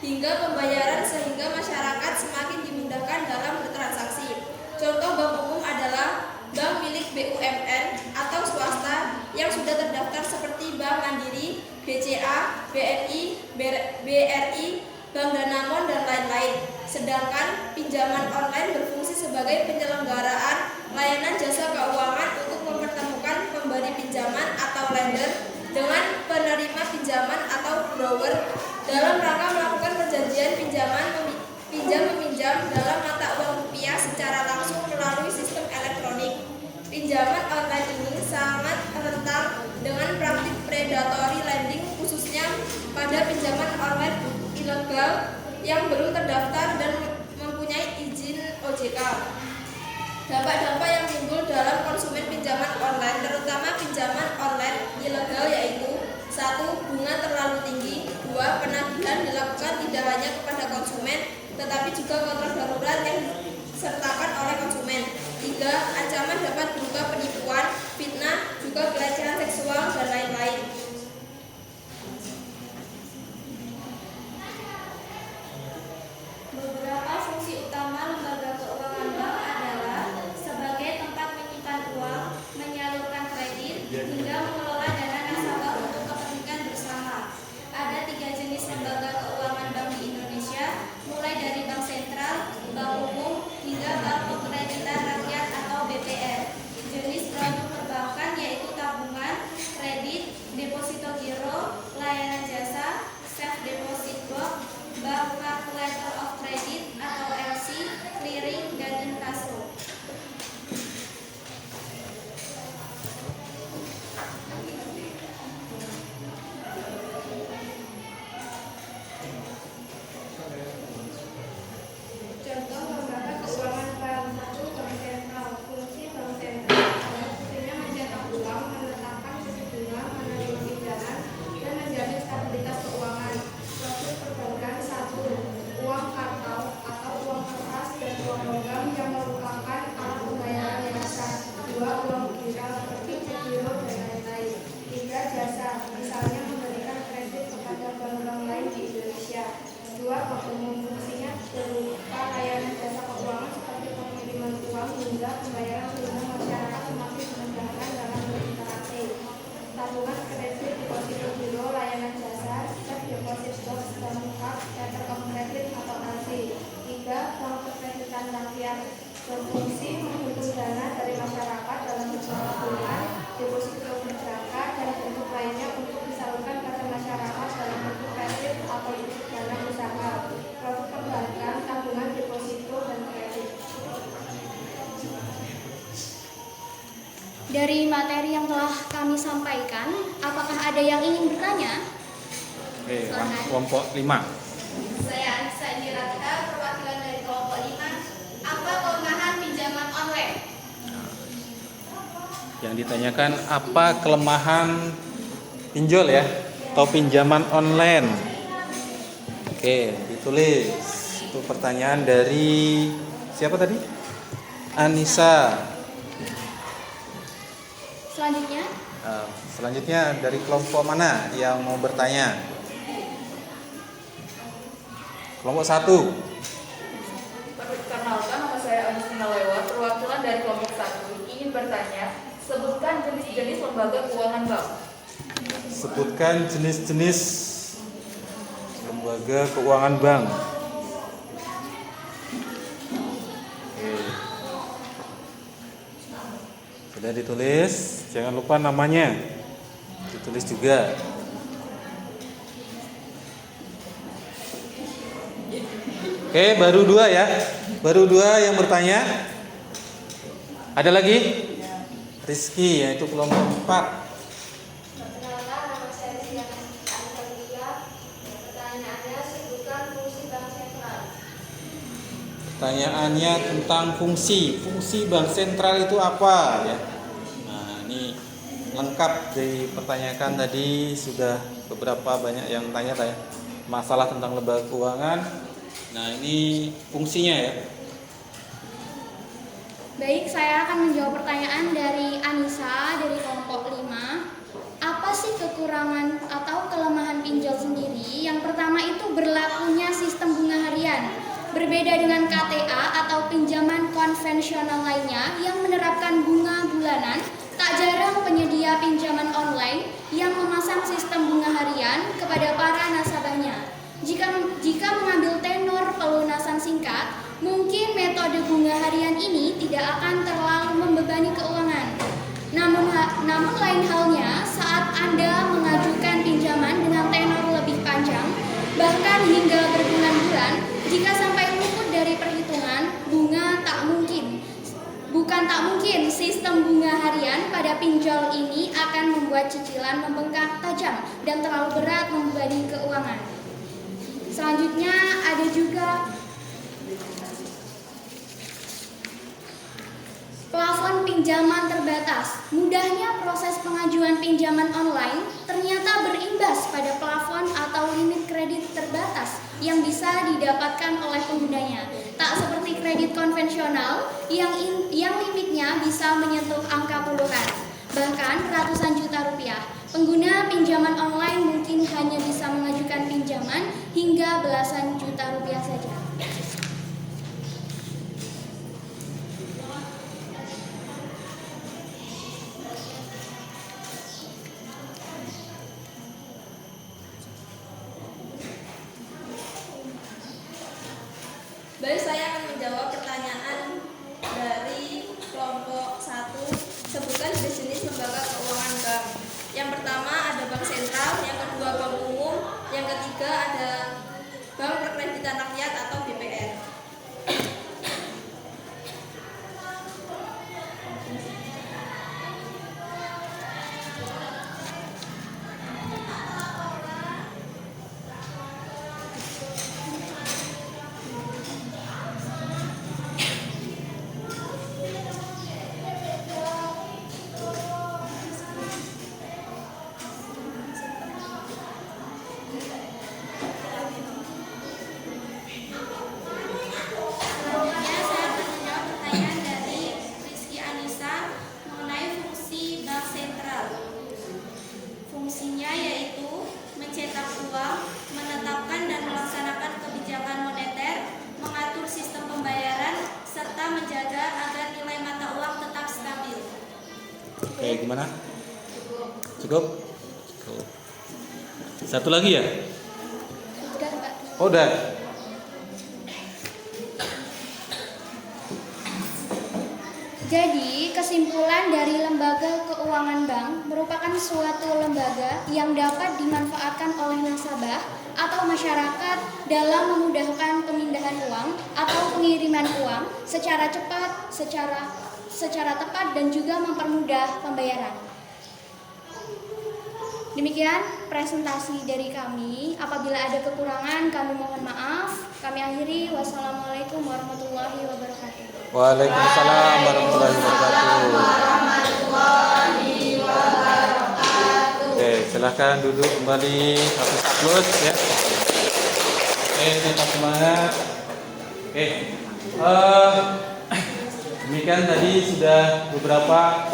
hingga pembayaran sehingga masyarakat semakin dimudahkan dalam bertransaksi. Contoh bank umum adalah bank milik BUMN atau swasta yang sudah terdaftar seperti Bank Mandiri, BCA, BNI, BRI, Bank Danamon, dan lain-lain. Sedangkan pinjaman online berfungsi sebagai penyelenggaraan layanan jasa keuangan untuk mempertemukan pemberi pinjaman atau lender dengan penerima pinjaman atau borrower dalam rangka melakukan perjanjian pinjam-meminjam dalam mata uang rupiah secara langsung melalui sistem elektronik. Pinjaman online ini sangat rentan dengan praktik predatory lending khususnya pada pinjaman online ilegal yang belum terdaftar dan mempunyai izin OJK. Dampak-dampak yang timbul dalam konsumen pinjaman online terutama pinjaman online ilegal yaitu 1. Bunga terlalu tinggi. 2. Penagihan dilakukan tidak hanya kepada konsumen tetapi juga kontrak darurat yang disertakan oleh konsumen. 3. Ancaman berfungsi menghimpun dana dari masyarakat dalam bentuk tabungan, deposito berzakat, dan bentuk lainnya untuk disalurkan pada masyarakat dalam bentuk kredit atau bentuk dana usaha, produk perbankan, tabungan, deposito, dan kredit. Dari materi yang telah kami sampaikan, apakah ada yang ingin bertanya? Oke, Silakan. kelompok 5. Saya Anissa Indiratika, perwakilan dari kelompok 5. Apa kelemahan pinjaman online? Yang ditanyakan apa kelemahan pinjol ya atau pinjaman online. Oke, ditulis. Itu pertanyaan dari siapa tadi? Anissa. Selanjutnya dari kelompok mana yang mau bertanya? Kelompok 1. Perkenalkan, nama saya Agustina Lewat, perwakilan dari kelompok 1, ingin bertanya, sebutkan jenis-jenis lembaga keuangan bank. Sebutkan jenis-jenis lembaga keuangan bank. Oke. Sudah ditulis, jangan lupa namanya. Ditulis juga. Oke, baru 2 ya. Baru 2 yang bertanya. Ada lagi? Rizky, yaitu kelompok 4. Perkenalkan, nama saya Diana Angelia. Pertanyaannya, sebutkan fungsi bank sentral. Pertanyaannya tentang fungsi bank sentral itu apa ya? Nah, ini lengkap dipertanyakan tadi, sudah beberapa banyak yang tanya masalah tentang lembaga keuangan. Nah, ini fungsinya ya. Baik, saya akan menjawab pertanyaan dari Anissa dari kelompok 5. Apa sih kekurangan atau kelemahan pinjol sendiri? Yang pertama itu berlakunya sistem bunga harian. Berbeda dengan KTA atau pinjaman konvensional lainnya yang menerapkan bunga bulanan, tak jarang penyedia pinjaman online yang memasang sistem bunga harian kepada para nasabahnya. Jika mengambil tenor pelunasan singkat, mungkin metode bunga harian ini tidak akan terlalu membebani keuangan. Namun lain halnya saat Anda mengajukan pinjaman dengan tenor lebih panjang, bahkan hingga berbulan-bulan, jika sampai luput dari perhitungan, bukan tak mungkin sistem bunga harian pada pinjol ini akan membuat cicilan membengkak tajam dan terlalu berat membebani keuangan. Selanjutnya ada juga plafon pinjaman terbatas. Mudahnya proses pengajuan pinjaman online ternyata berimbas pada plafon atau limit kredit terbatas yang bisa didapatkan oleh penggunanya. Tak seperti kredit konvensional yang limitnya bisa menyentuh angka puluhan, bahkan ratusan juta rupiah. Pengguna pinjaman online mungkin hanya bisa mengajukan pinjaman hingga belasan juta rupiah saja. Baik, saya akan menjawab pertanyaan dari kelompok 1. Sebutkan jenis lembaga keuangan bank. Yang pertama ada bank sentral, yang kedua bank umum, yang ketiga ada bank perkreditan rakyat atau BPR. Fungsinya yaitu mencetak uang, menetapkan dan melaksanakan kebijakan moneter, mengatur sistem pembayaran, serta menjaga agar nilai mata uang tetap stabil. Oke, gimana? Cukup? Satu lagi ya? Sudah, Pak. Oh, udah. Jadi, kesimpulan dari lembaga keuangan bank merupakan suatu lembaga yang dapat dimanfaatkan oleh nasabah atau masyarakat dalam memudahkan pemindahan uang atau pengiriman uang secara cepat, secara tepat dan juga mempermudah pembayaran. Demikian presentasi dari kami. Apabila ada kekurangan, kami mohon maaf. Kami akhiri. Wassalamualaikum warahmatullahi wabarakatuh. Waalaikumsalam warahmatullahi wabarakatuh. Oke, silahkan duduk kembali. Hapus ya. Oke, tetap semangat. Oke, demikian tadi sudah beberapa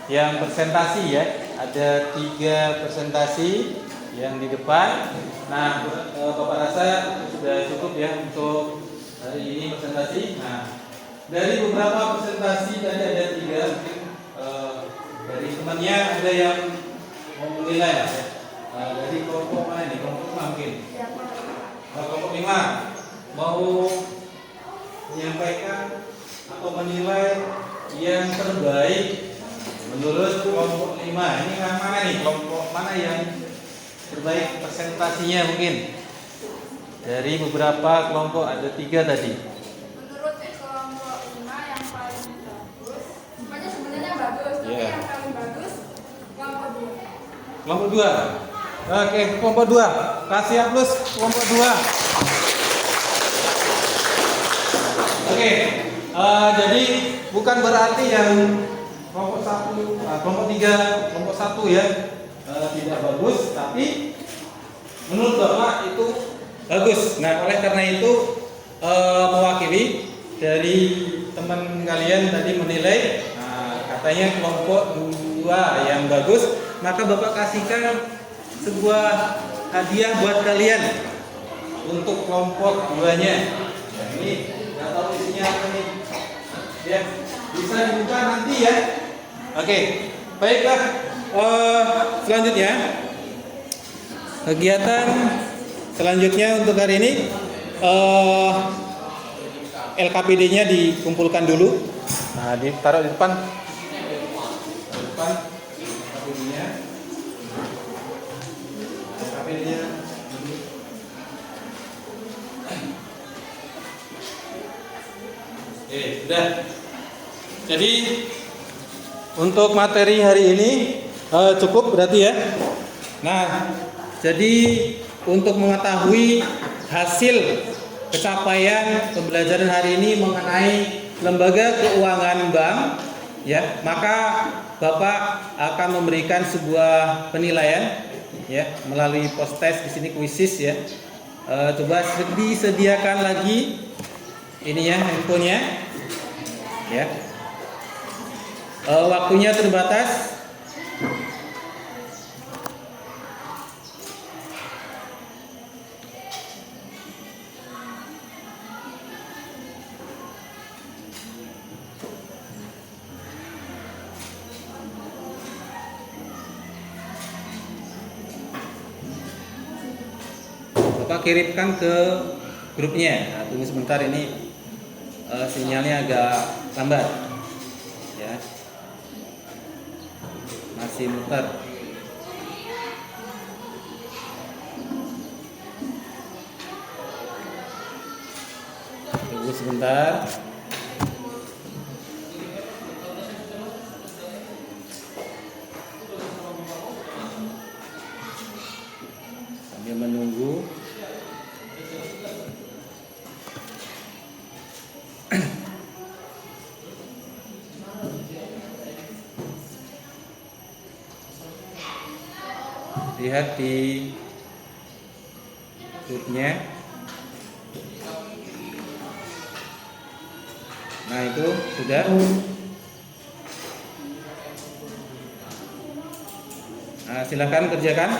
yang presentasi ya. Ada 3 presentasi yang di depan. Nah, Bapak rasa sudah cukup ya untuk hari ini presentasi. Nah, dari beberapa presentasi tadi ada 3, mungkin dari temannya ada yang mau menilai ya. Dari kelompok mana nih? Kelompok 5 mungkin. Kelompok 5 mau menyampaikan atau menilai yang terbaik menurut kelompok 5. Ini yang mana nih? Kelompok mana yang terbaik presentasinya mungkin? Dari beberapa kelompok ada 3 tadi. Menurut kelompok 5 yang paling bagus, semuanya sebenarnya bagus, tapi yang paling bagus kelompok 2. Kelompok 2. Oke, kelompok 2. Kasih aplaus kelompok 2. Oke, jadi bukan berarti yang kelompok 1, kelompok 3, kelompok 1 ya tidak bagus, tapi menurut Bapak itu bagus. Nah, oleh karena itu mewakili dari teman kalian tadi menilai, katanya kelompok 2 yang bagus, maka Bapak kasihkan sebuah hadiah buat kalian untuk kelompok 2-nya. Nah, ini nggak tahu isinya apa nih, ya bisa dibuka nanti ya. Oke, baiklah. Selanjutnya kegiatan selanjutnya untuk hari ini LKPD-nya dikumpulkan dulu. Nah, ditaruh di depan. LKPD-nya. LKPD-nya. Oke, sudah. Jadi untuk materi hari ini cukup berarti ya. Nah, jadi untuk mengetahui hasil capaian pembelajaran hari ini mengenai lembaga keuangan bank, ya, maka Bapak akan memberikan sebuah penilaian, ya, melalui post test di sini kuisis ya. Coba disediakan lagi ini ya handphonenya, ya. Waktunya terbatas. Bapak kirimkan ke grupnya. Nah, tunggu sebentar, ini sinyalnya agak lambat, ya. Masih muter. Tunggu sebentar. Sambil menunggu. Lihat di grupnya. Nah, itu sudah. Nah, silakan kerjakan.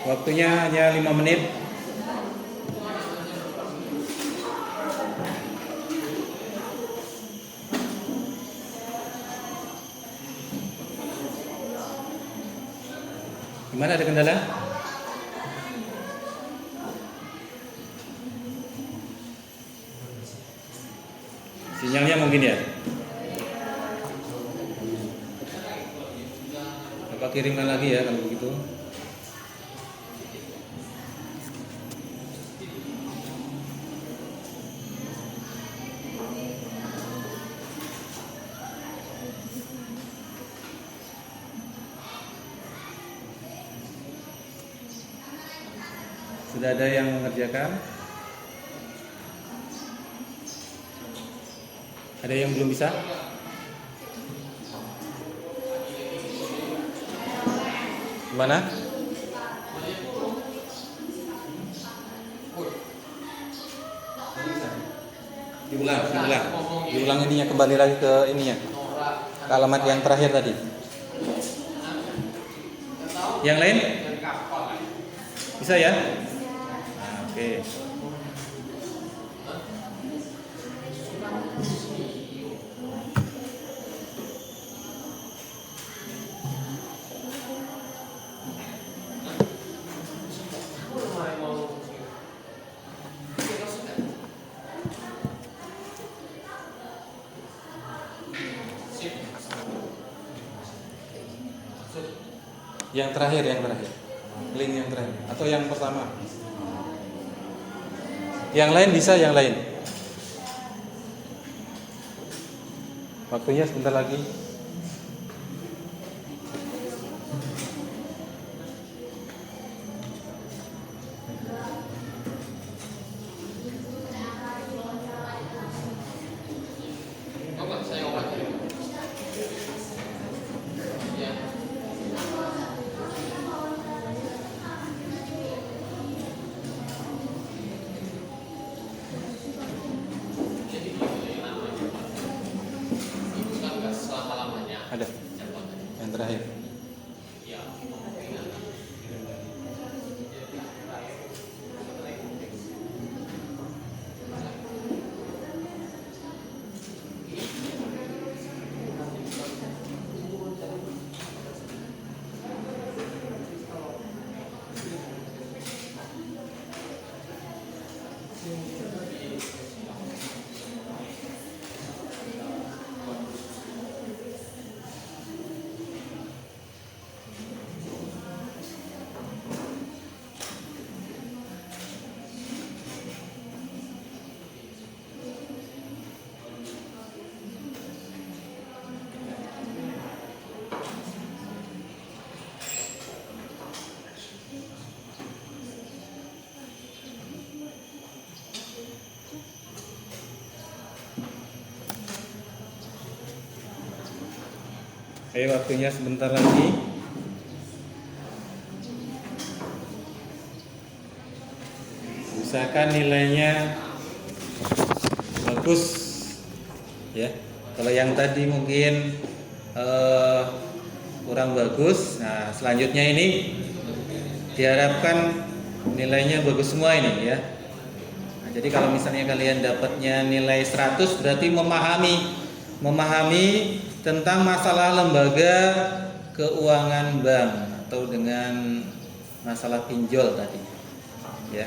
Waktunya hanya 5 menit. Gimana, ada kendala? Sinyalnya mungkin ya. Bapak kirimkan lagi ya kalau begitu. Sudah ada yang mengerjakan? Ada yang belum bisa? Gimana? Diulang ininya, kembali lagi ke ininya, ke alamat yang terakhir tadi. Yang lain? Bisa ya? Nah, oke. Yang terakhir, link yang terakhir atau yang pertama? Yang lain bisa, yang lain. Waktunya sebentar lagi. Ada yang terakhir. Ayo, waktunya sebentar lagi. Usahakan nilainya bagus ya. Kalau yang tadi mungkin kurang bagus, nah selanjutnya ini diharapkan nilainya bagus semua ini ya. Nah, jadi kalau misalnya kalian dapatnya nilai 100 berarti memahami tentang masalah lembaga keuangan bank atau dengan masalah pinjol tadi, ya.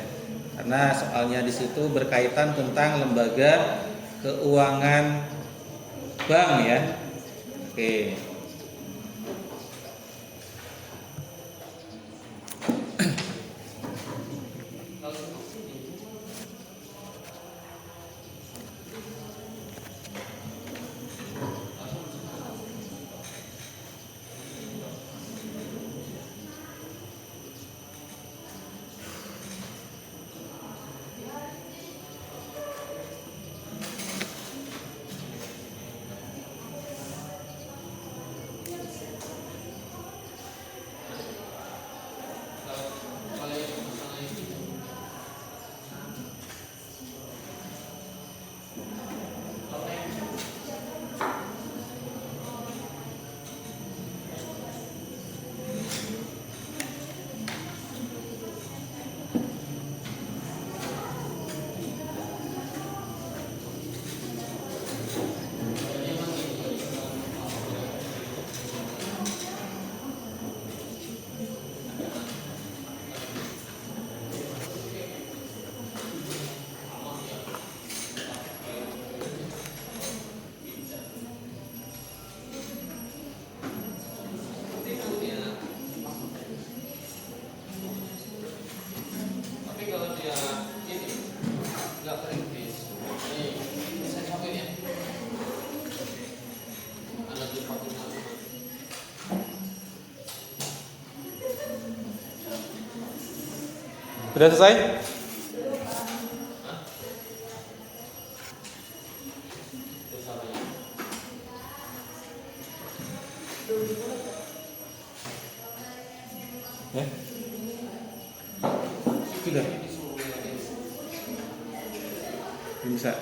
Karena soalnya di situ berkaitan tentang lembaga keuangan bank ya. Oke. Sudah selesai? Ya. Sudah. Bisa.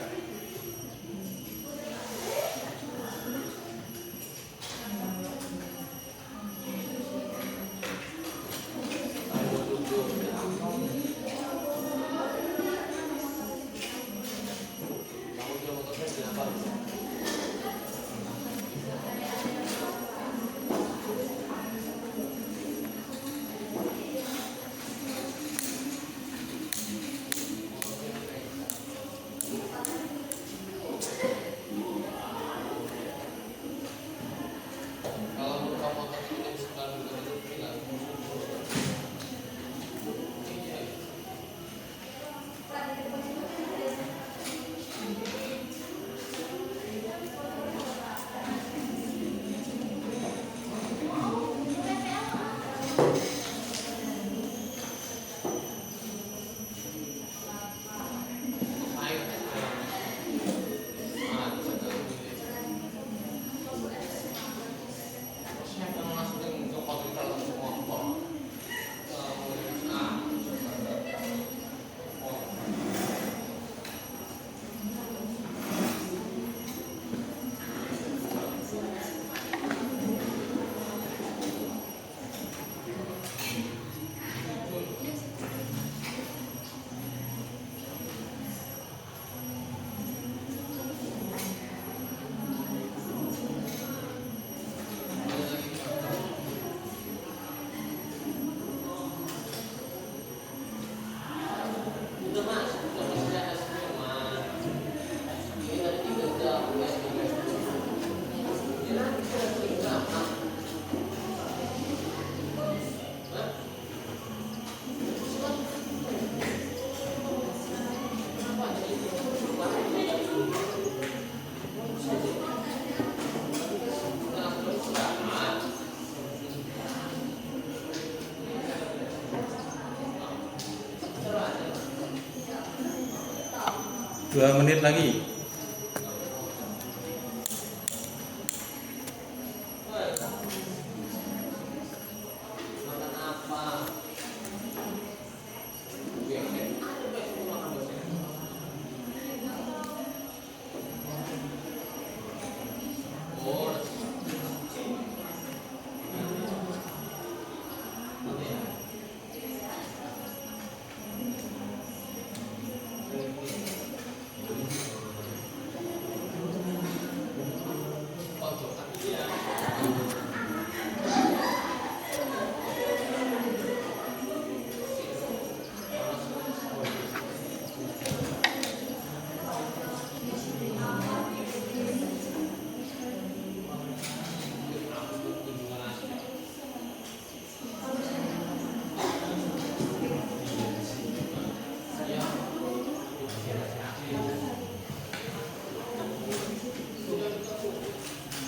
Dua menit lagi.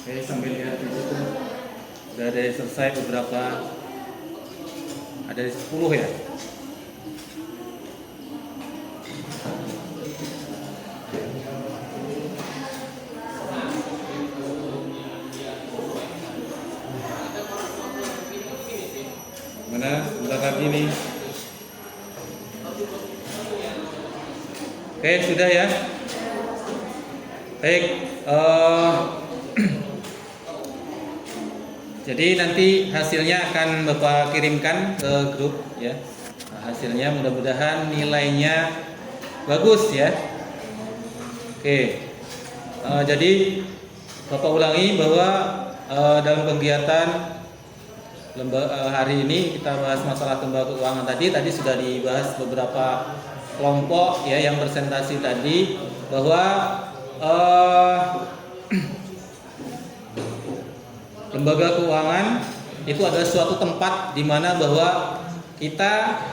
Oke, sambil lihat di situ sudah ada yang selesai beberapa, ada 10 ya. Mana sebentar lagi nih. Oke, sudah ya. Baik. Jadi nanti hasilnya akan Bapak kirimkan ke grup ya. Nah, hasilnya mudah-mudahan nilainya bagus ya. Oke. Jadi Bapak ulangi bahwa dalam kegiatan hari ini kita bahas masalah lembaga keuangan tadi sudah dibahas beberapa kelompok ya yang presentasi tadi bahwa lembaga keuangan itu adalah suatu tempat di mana bahwa kita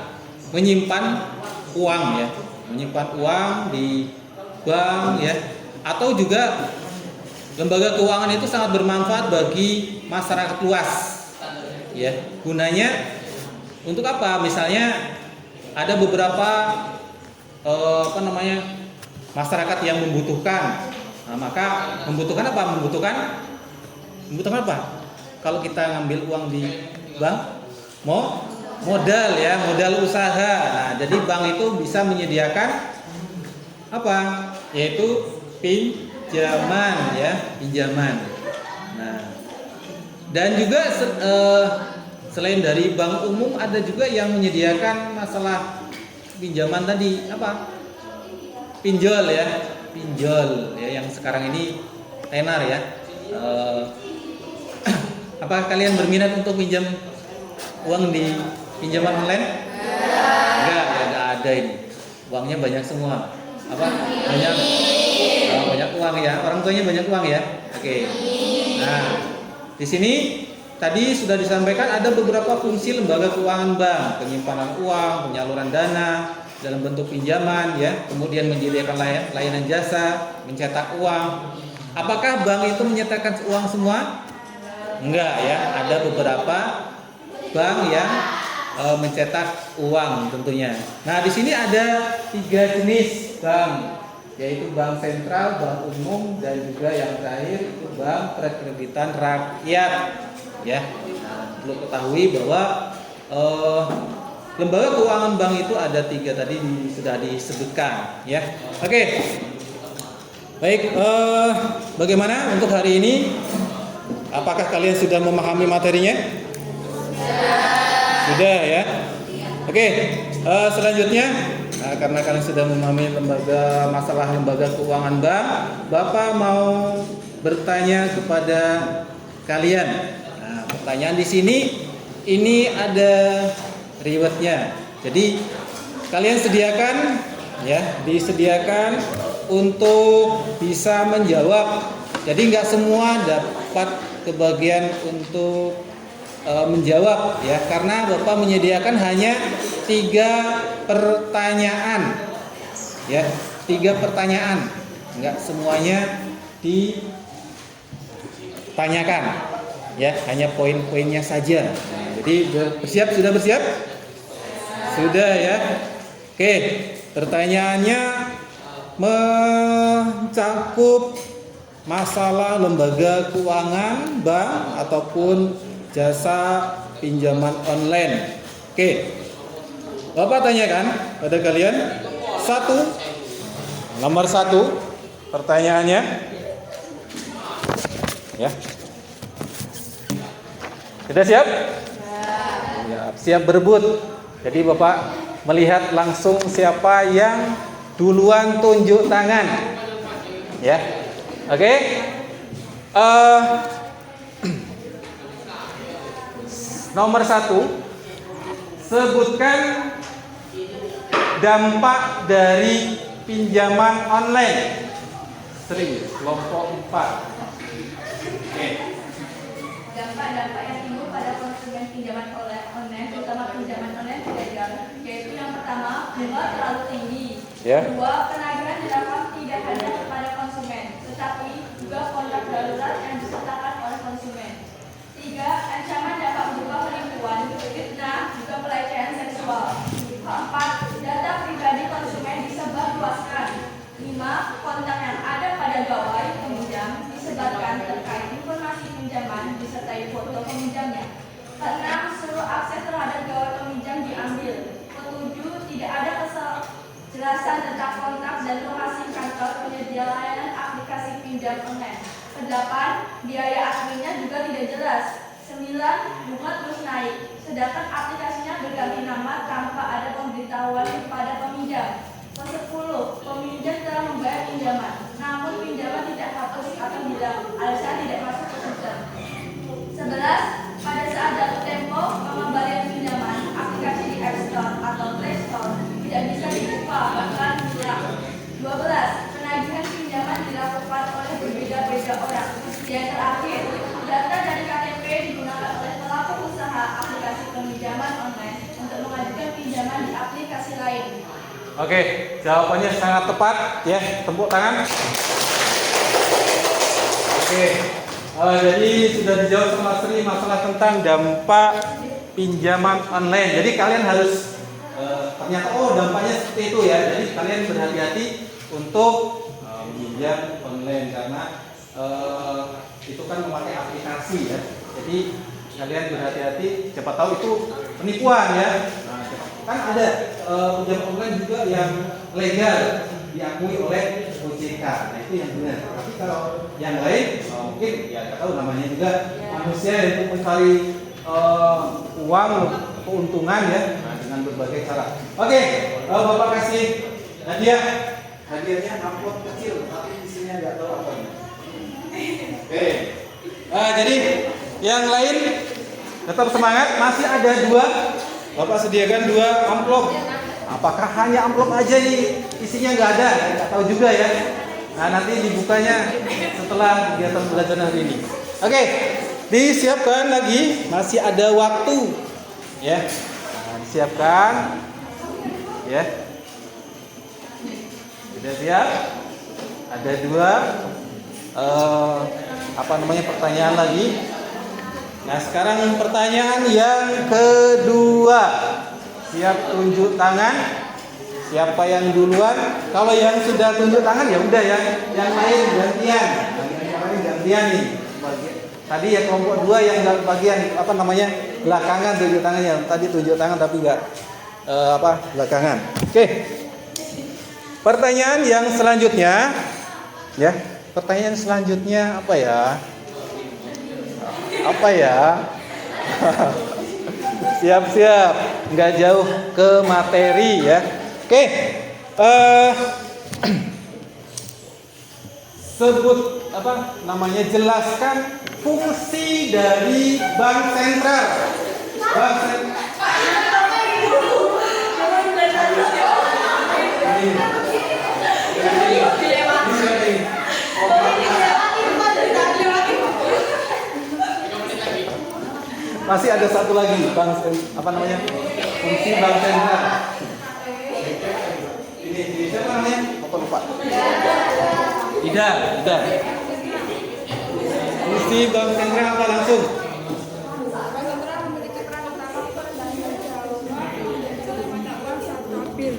menyimpan uang ya, menyimpan uang di bank ya, atau juga lembaga keuangan itu sangat bermanfaat bagi masyarakat luas ya. Gunanya untuk apa? Misalnya ada beberapa masyarakat yang membutuhkan. Nah, maka membutuhkan apa? Membutuhkan apa? Kalau kita ngambil uang di bank, modal ya, modal usaha. Nah, jadi bank itu bisa menyediakan apa? Yaitu pinjaman ya, pinjaman. Nah, dan juga selain dari bank umum ada juga yang menyediakan masalah pinjaman tadi apa? Pinjol ya yang sekarang ini tenar ya. Apa kalian berminat untuk pinjam uang di pinjaman online? Enggak ada ini. Uangnya banyak semua. Apa? Banyak uang ya. Orang tuanya banyak uang ya. Oke. Nah, di sini tadi sudah disampaikan ada beberapa fungsi lembaga keuangan bank, penyimpanan uang, penyaluran dana dalam bentuk pinjaman ya, kemudian menyediakan layanan jasa, mencetak uang. Apakah bank itu mencetakkan uang semua? Enggak ya, ada beberapa bank yang mencetak uang tentunya. Nah, di sini ada 3 jenis bank, yaitu bank sentral, bank umum, dan juga yang terakhir itu bank perkreditan rakyat ya. Nah, perlu ketahui bahwa lembaga keuangan bank itu ada 3 tadi sudah disebutkan ya. Oke. Baik, bagaimana untuk hari ini? Apakah kalian sudah memahami materinya? Sudah ya. Oke, selanjutnya karena kalian sudah memahami masalah lembaga keuangan bank, Bapak mau bertanya kepada kalian. Nah, pertanyaan di sini ini ada rewardnya. Jadi kalian disediakan untuk bisa menjawab. Jadi nggak semua dapat kebagian untuk menjawab ya, karena Bapak menyediakan hanya 3 pertanyaan ya, 3 pertanyaan, nggak semuanya ditanyakan ya, hanya poin-poinnya saja. Nah, jadi sudah bersiap? Sudah ya. Oke, pertanyaannya mencakup masalah lembaga keuangan bank ataupun jasa pinjaman online. Oke, Bapak tanyakan pada kalian nomor 1 pertanyaannya ya. Sudah siap? Siap berebut. Jadi Bapak melihat langsung siapa yang duluan tunjuk tangan ya. Oke. Nomor 1, sebutkan dampak dari pinjaman online. Kelompok 4. Oke. Dampak-dampak yang timbul pada konsumen pinjaman online, terutama pinjaman online ilegal, yaitu yang pertama, bunga terlalu tinggi. Kedua, penagihan dilakukan tidak hanya kepada konsumen, tetapi juga kontrak darurat yang disertakan oleh konsumen. 3, ancaman dapat berupa penipuan, fitnah, juga pelecehan seksual. 4, data pribadi konsumen disebarluaskan. 5, kontak yang ada pada gawai peminjam disebarkan terkait informasi pinjaman disertai foto peminjamnya. 6, seluruh akses terhadap gawai peminjam diambil. 7, tidak ada kejelasan tentang kontak dan lokasi kantor penyedia layanan aplikasi pinjam online. 8, biaya adminnya juga tidak jelas. 9, bunga terus naik, sedangkan aplikasinya berganti nama tanpa ada pemberitahuan kepada peminjam. 10, peminjam telah membayar pinjaman, namun pinjaman tidak hapus atau hilang, alias tidak masuk ke sistem. 11, pada saat jatuh tempo pengembalian pinjaman, aplikasi di App Store atau Play Store tidak bisa dibuka, bahkan hilang. 12, penagihan pinjaman dilakukan oleh berbeda-beda orang. Yang terakhir, data dari KTP digunakan oleh pelaku usaha aplikasi pinjaman online untuk mengajukan pinjaman di aplikasi lain. Oke, jawabannya sangat tepat ya, tepuk tangan. Oke, jadi sudah dijawab sama Sri masalah tentang dampak pinjaman online. Jadi kalian harus ternyata dampaknya seperti itu ya. Jadi kalian berhati-hati untuk meminjam online karena itu kan memakai aplikasi ya. Jadi kalian berhati-hati, siapa tahu itu penipuan ya. Nah, kan ada pinjam online juga yang legal diakui oleh OJK. Nah, itu yang benar. Tapi kalau yang lain mungkin ya nggak tahu, namanya juga manusia yang untuk mencari uang keuntungan ya, nah, dengan berbagai cara. Oke, Bapak kasih hadiah. Hadiahnya amplop kecil, tapi isinya nggak tahu apa ini. Oke. Jadi yang lain tetap semangat. Masih ada 2. Bapak sediakan 2 amplop. Apakah hanya amplop aja nih? Isinya nggak ada? Nggak tahu juga ya. Nah, nanti dibukanya setelah kegiatan belajar hari ini. Oke, disiapkan lagi. Masih ada waktu, ya. Nah, disiapkan, ya. Sudah siap? Ada 2 pertanyaan lagi. Nah, sekarang pertanyaan yang kedua. Siap tunjuk tangan. Siapa yang duluan? Kalau yang sudah tunjuk tangan ya udah ya. Yang lain gantian. Yang lain gantian nih. Tadi ya kelompok 2 yang bagian belakangan tunjuk tangannya. Tadi tunjuk tangan tapi nggak belakangan. Oke. Pertanyaan yang selanjutnya, ya. Pertanyaan selanjutnya apa ya? Siap-siap, nggak jauh ke materi ya. Oke, sebut jelaskan fungsi dari bank sentral. Masih ada satu lagi, fungsi bank sentral. Ini siapa namanya? Apa lupa? Tidak. Fungsi bank sentral apa langsung? Bank sentral memiliki peran utama dalam menjaga mata uang stabil,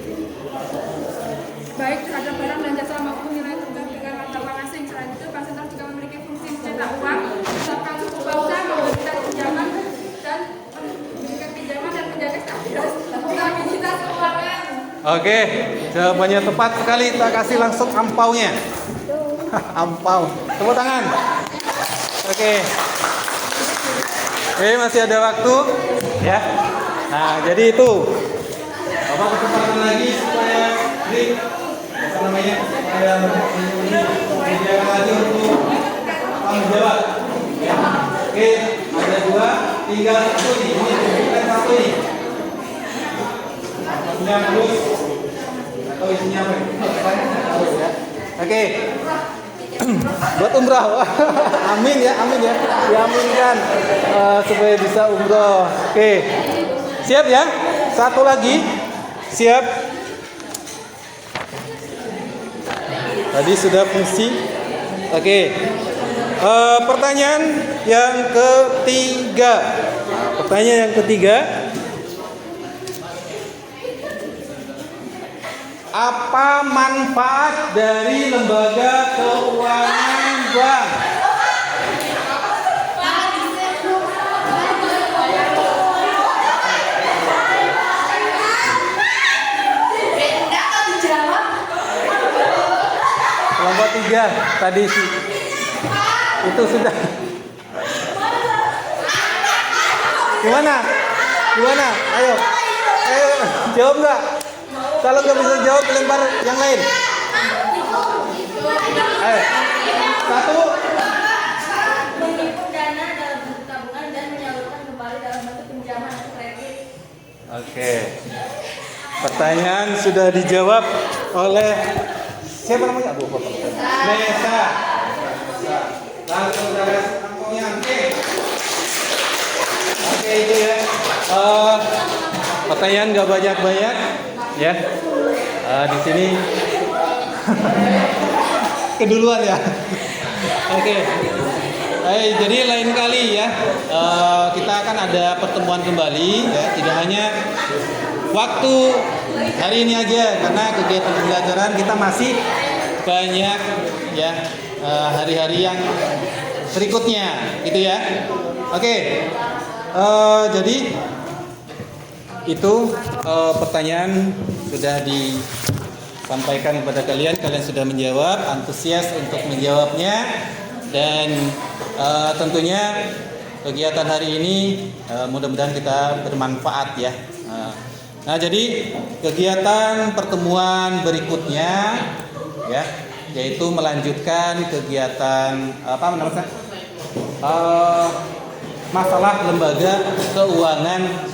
baik terhadap barang dan jasa maupun nilai tukar dengan mata uang asing. Selain itu, bank sentral juga memiliki fungsi mencetak uang, menetapkan suku bunga, memberikan pinjaman dan menjaga stabilitas keuangan. Oke, jawabannya tepat sekali. Kita kasih langsung ampaunya. Ampau. Tepuk tangan. Oke, masih ada waktu, ya. Nah, jadi itu. Bapak kesempatan lagi supaya supaya menyediakan lagi untuk menjawab. Ya. Oke, ada 2, tinggal 1 nih. Ini tunjukkan 1 nih. Isinya plus atau isinya apa? Ya. Oke. Buat umrah. Amin ya. Diaminkan supaya bisa umroh. Oke. Siap ya? 1 lagi. Siap. Tadi sudah fungsi. Oke. Pertanyaan yang ketiga. Apa manfaat dari lembaga keuangan bank? Kelompok 3 tadi sih. Itu sudah. Gimana? Ayo, jawab nggak? Kalau nggak bisa jawab, lempar yang lain. Ayo, 1. Menghimpun dana dalam bentuk tabungan dan menyalurkan kembali dalam bentuk pinjaman atau kredit. Oke. Pertanyaan sudah dijawab oleh siapa namanya? Nesa. Langsung dari angkongnya. Oke, itu ya. Pertanyaan nggak banyak ya. Di sini keduluan ya. Oke. Jadi lain kali ya kita akan ada pertemuan kembali ya. Tidak hanya waktu hari ini aja karena kegiatan pembelajaran kita masih banyak ya, hari-hari yang berikutnya gitu ya. Oke. Jadi itu pertanyaan sudah disampaikan kepada kalian sudah menjawab, antusias untuk menjawabnya, dan tentunya kegiatan hari ini mudah-mudahan kita bermanfaat ya. Nah, jadi kegiatan pertemuan berikutnya ya, yaitu melanjutkan kegiatan masalah lembaga keuangan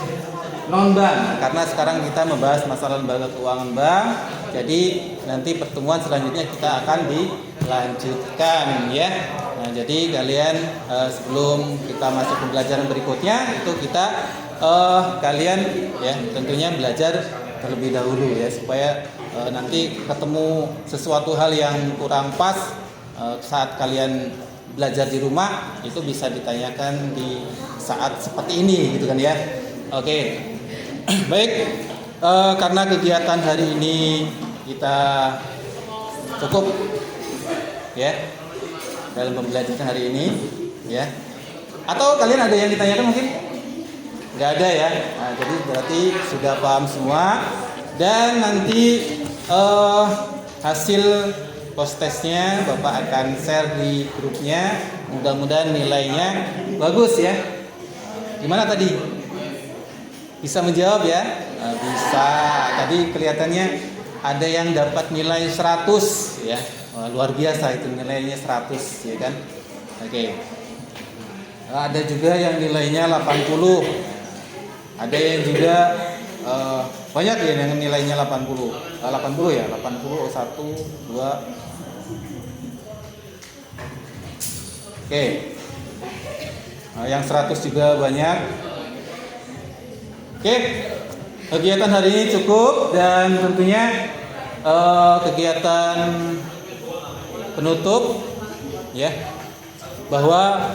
non-bank, karena sekarang kita membahas masalah lembaga keuangan bank. Jadi nanti pertemuan selanjutnya kita akan dilanjutkan ya. Nah, jadi kalian sebelum kita masuk pembelajaran berikutnya itu kita kalian ya tentunya belajar terlebih dahulu ya, supaya nanti ketemu sesuatu hal yang kurang pas saat kalian belajar di rumah itu bisa ditanyakan di saat seperti ini gitu kan ya. Oke. Baik, karena kegiatan hari ini kita cukup ya dalam pembelajaran hari ini ya. Atau kalian ada yang ditanyakan mungkin? Nggak ada ya. Nah, jadi berarti sudah paham semua, dan nanti hasil post testnya Bapak akan share di grupnya. Mudah-mudahan nilainya bagus ya. Gimana tadi? Bisa menjawab ya? Nah, bisa. Tadi kelihatannya ada yang dapat nilai 100 ya. Wah, luar biasa itu, nilainya 100 ya kan? Oke. Ada juga yang nilainya 80. Ada yang juga banyak ya yang nilainya 80. 80 ya, 80 1 2. Oke. Yang 100 juga banyak. Oke. Kegiatan hari ini cukup, dan tentunya kegiatan penutup ya, bahwa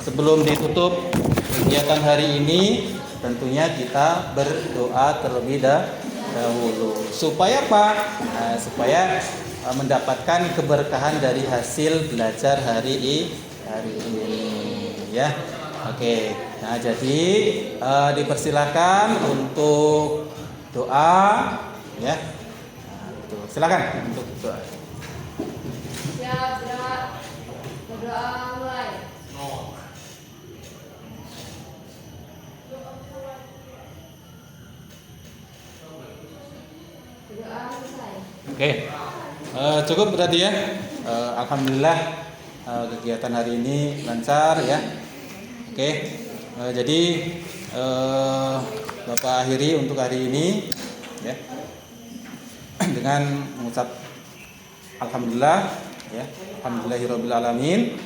sebelum ditutup kegiatan hari ini tentunya kita berdoa terlebih dahulu. Supaya apa? Nah, supaya mendapatkan keberkahan dari hasil belajar hari ini ya. Oke. Nah, jadi dipersilakan untuk doa ya. Nah, silakan untuk doa. Siap, berdoa mulai. Berdoa selesai. Oke. Cukup berarti ya. Alhamdulillah kegiatan hari ini lancar ya. Oke. Jadi Bapak akhiri untuk hari ini ya dengan mengucap alhamdulillah ya, alhamdulillahirabbil alamin,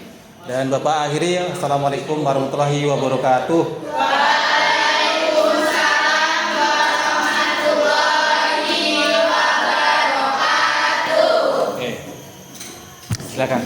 dan Bapak akhiri assalamualaikum warahmatullahi wabarakatuh. Waalaikumsalam warahmatullahi wabarakatuh. Oke. Silakan.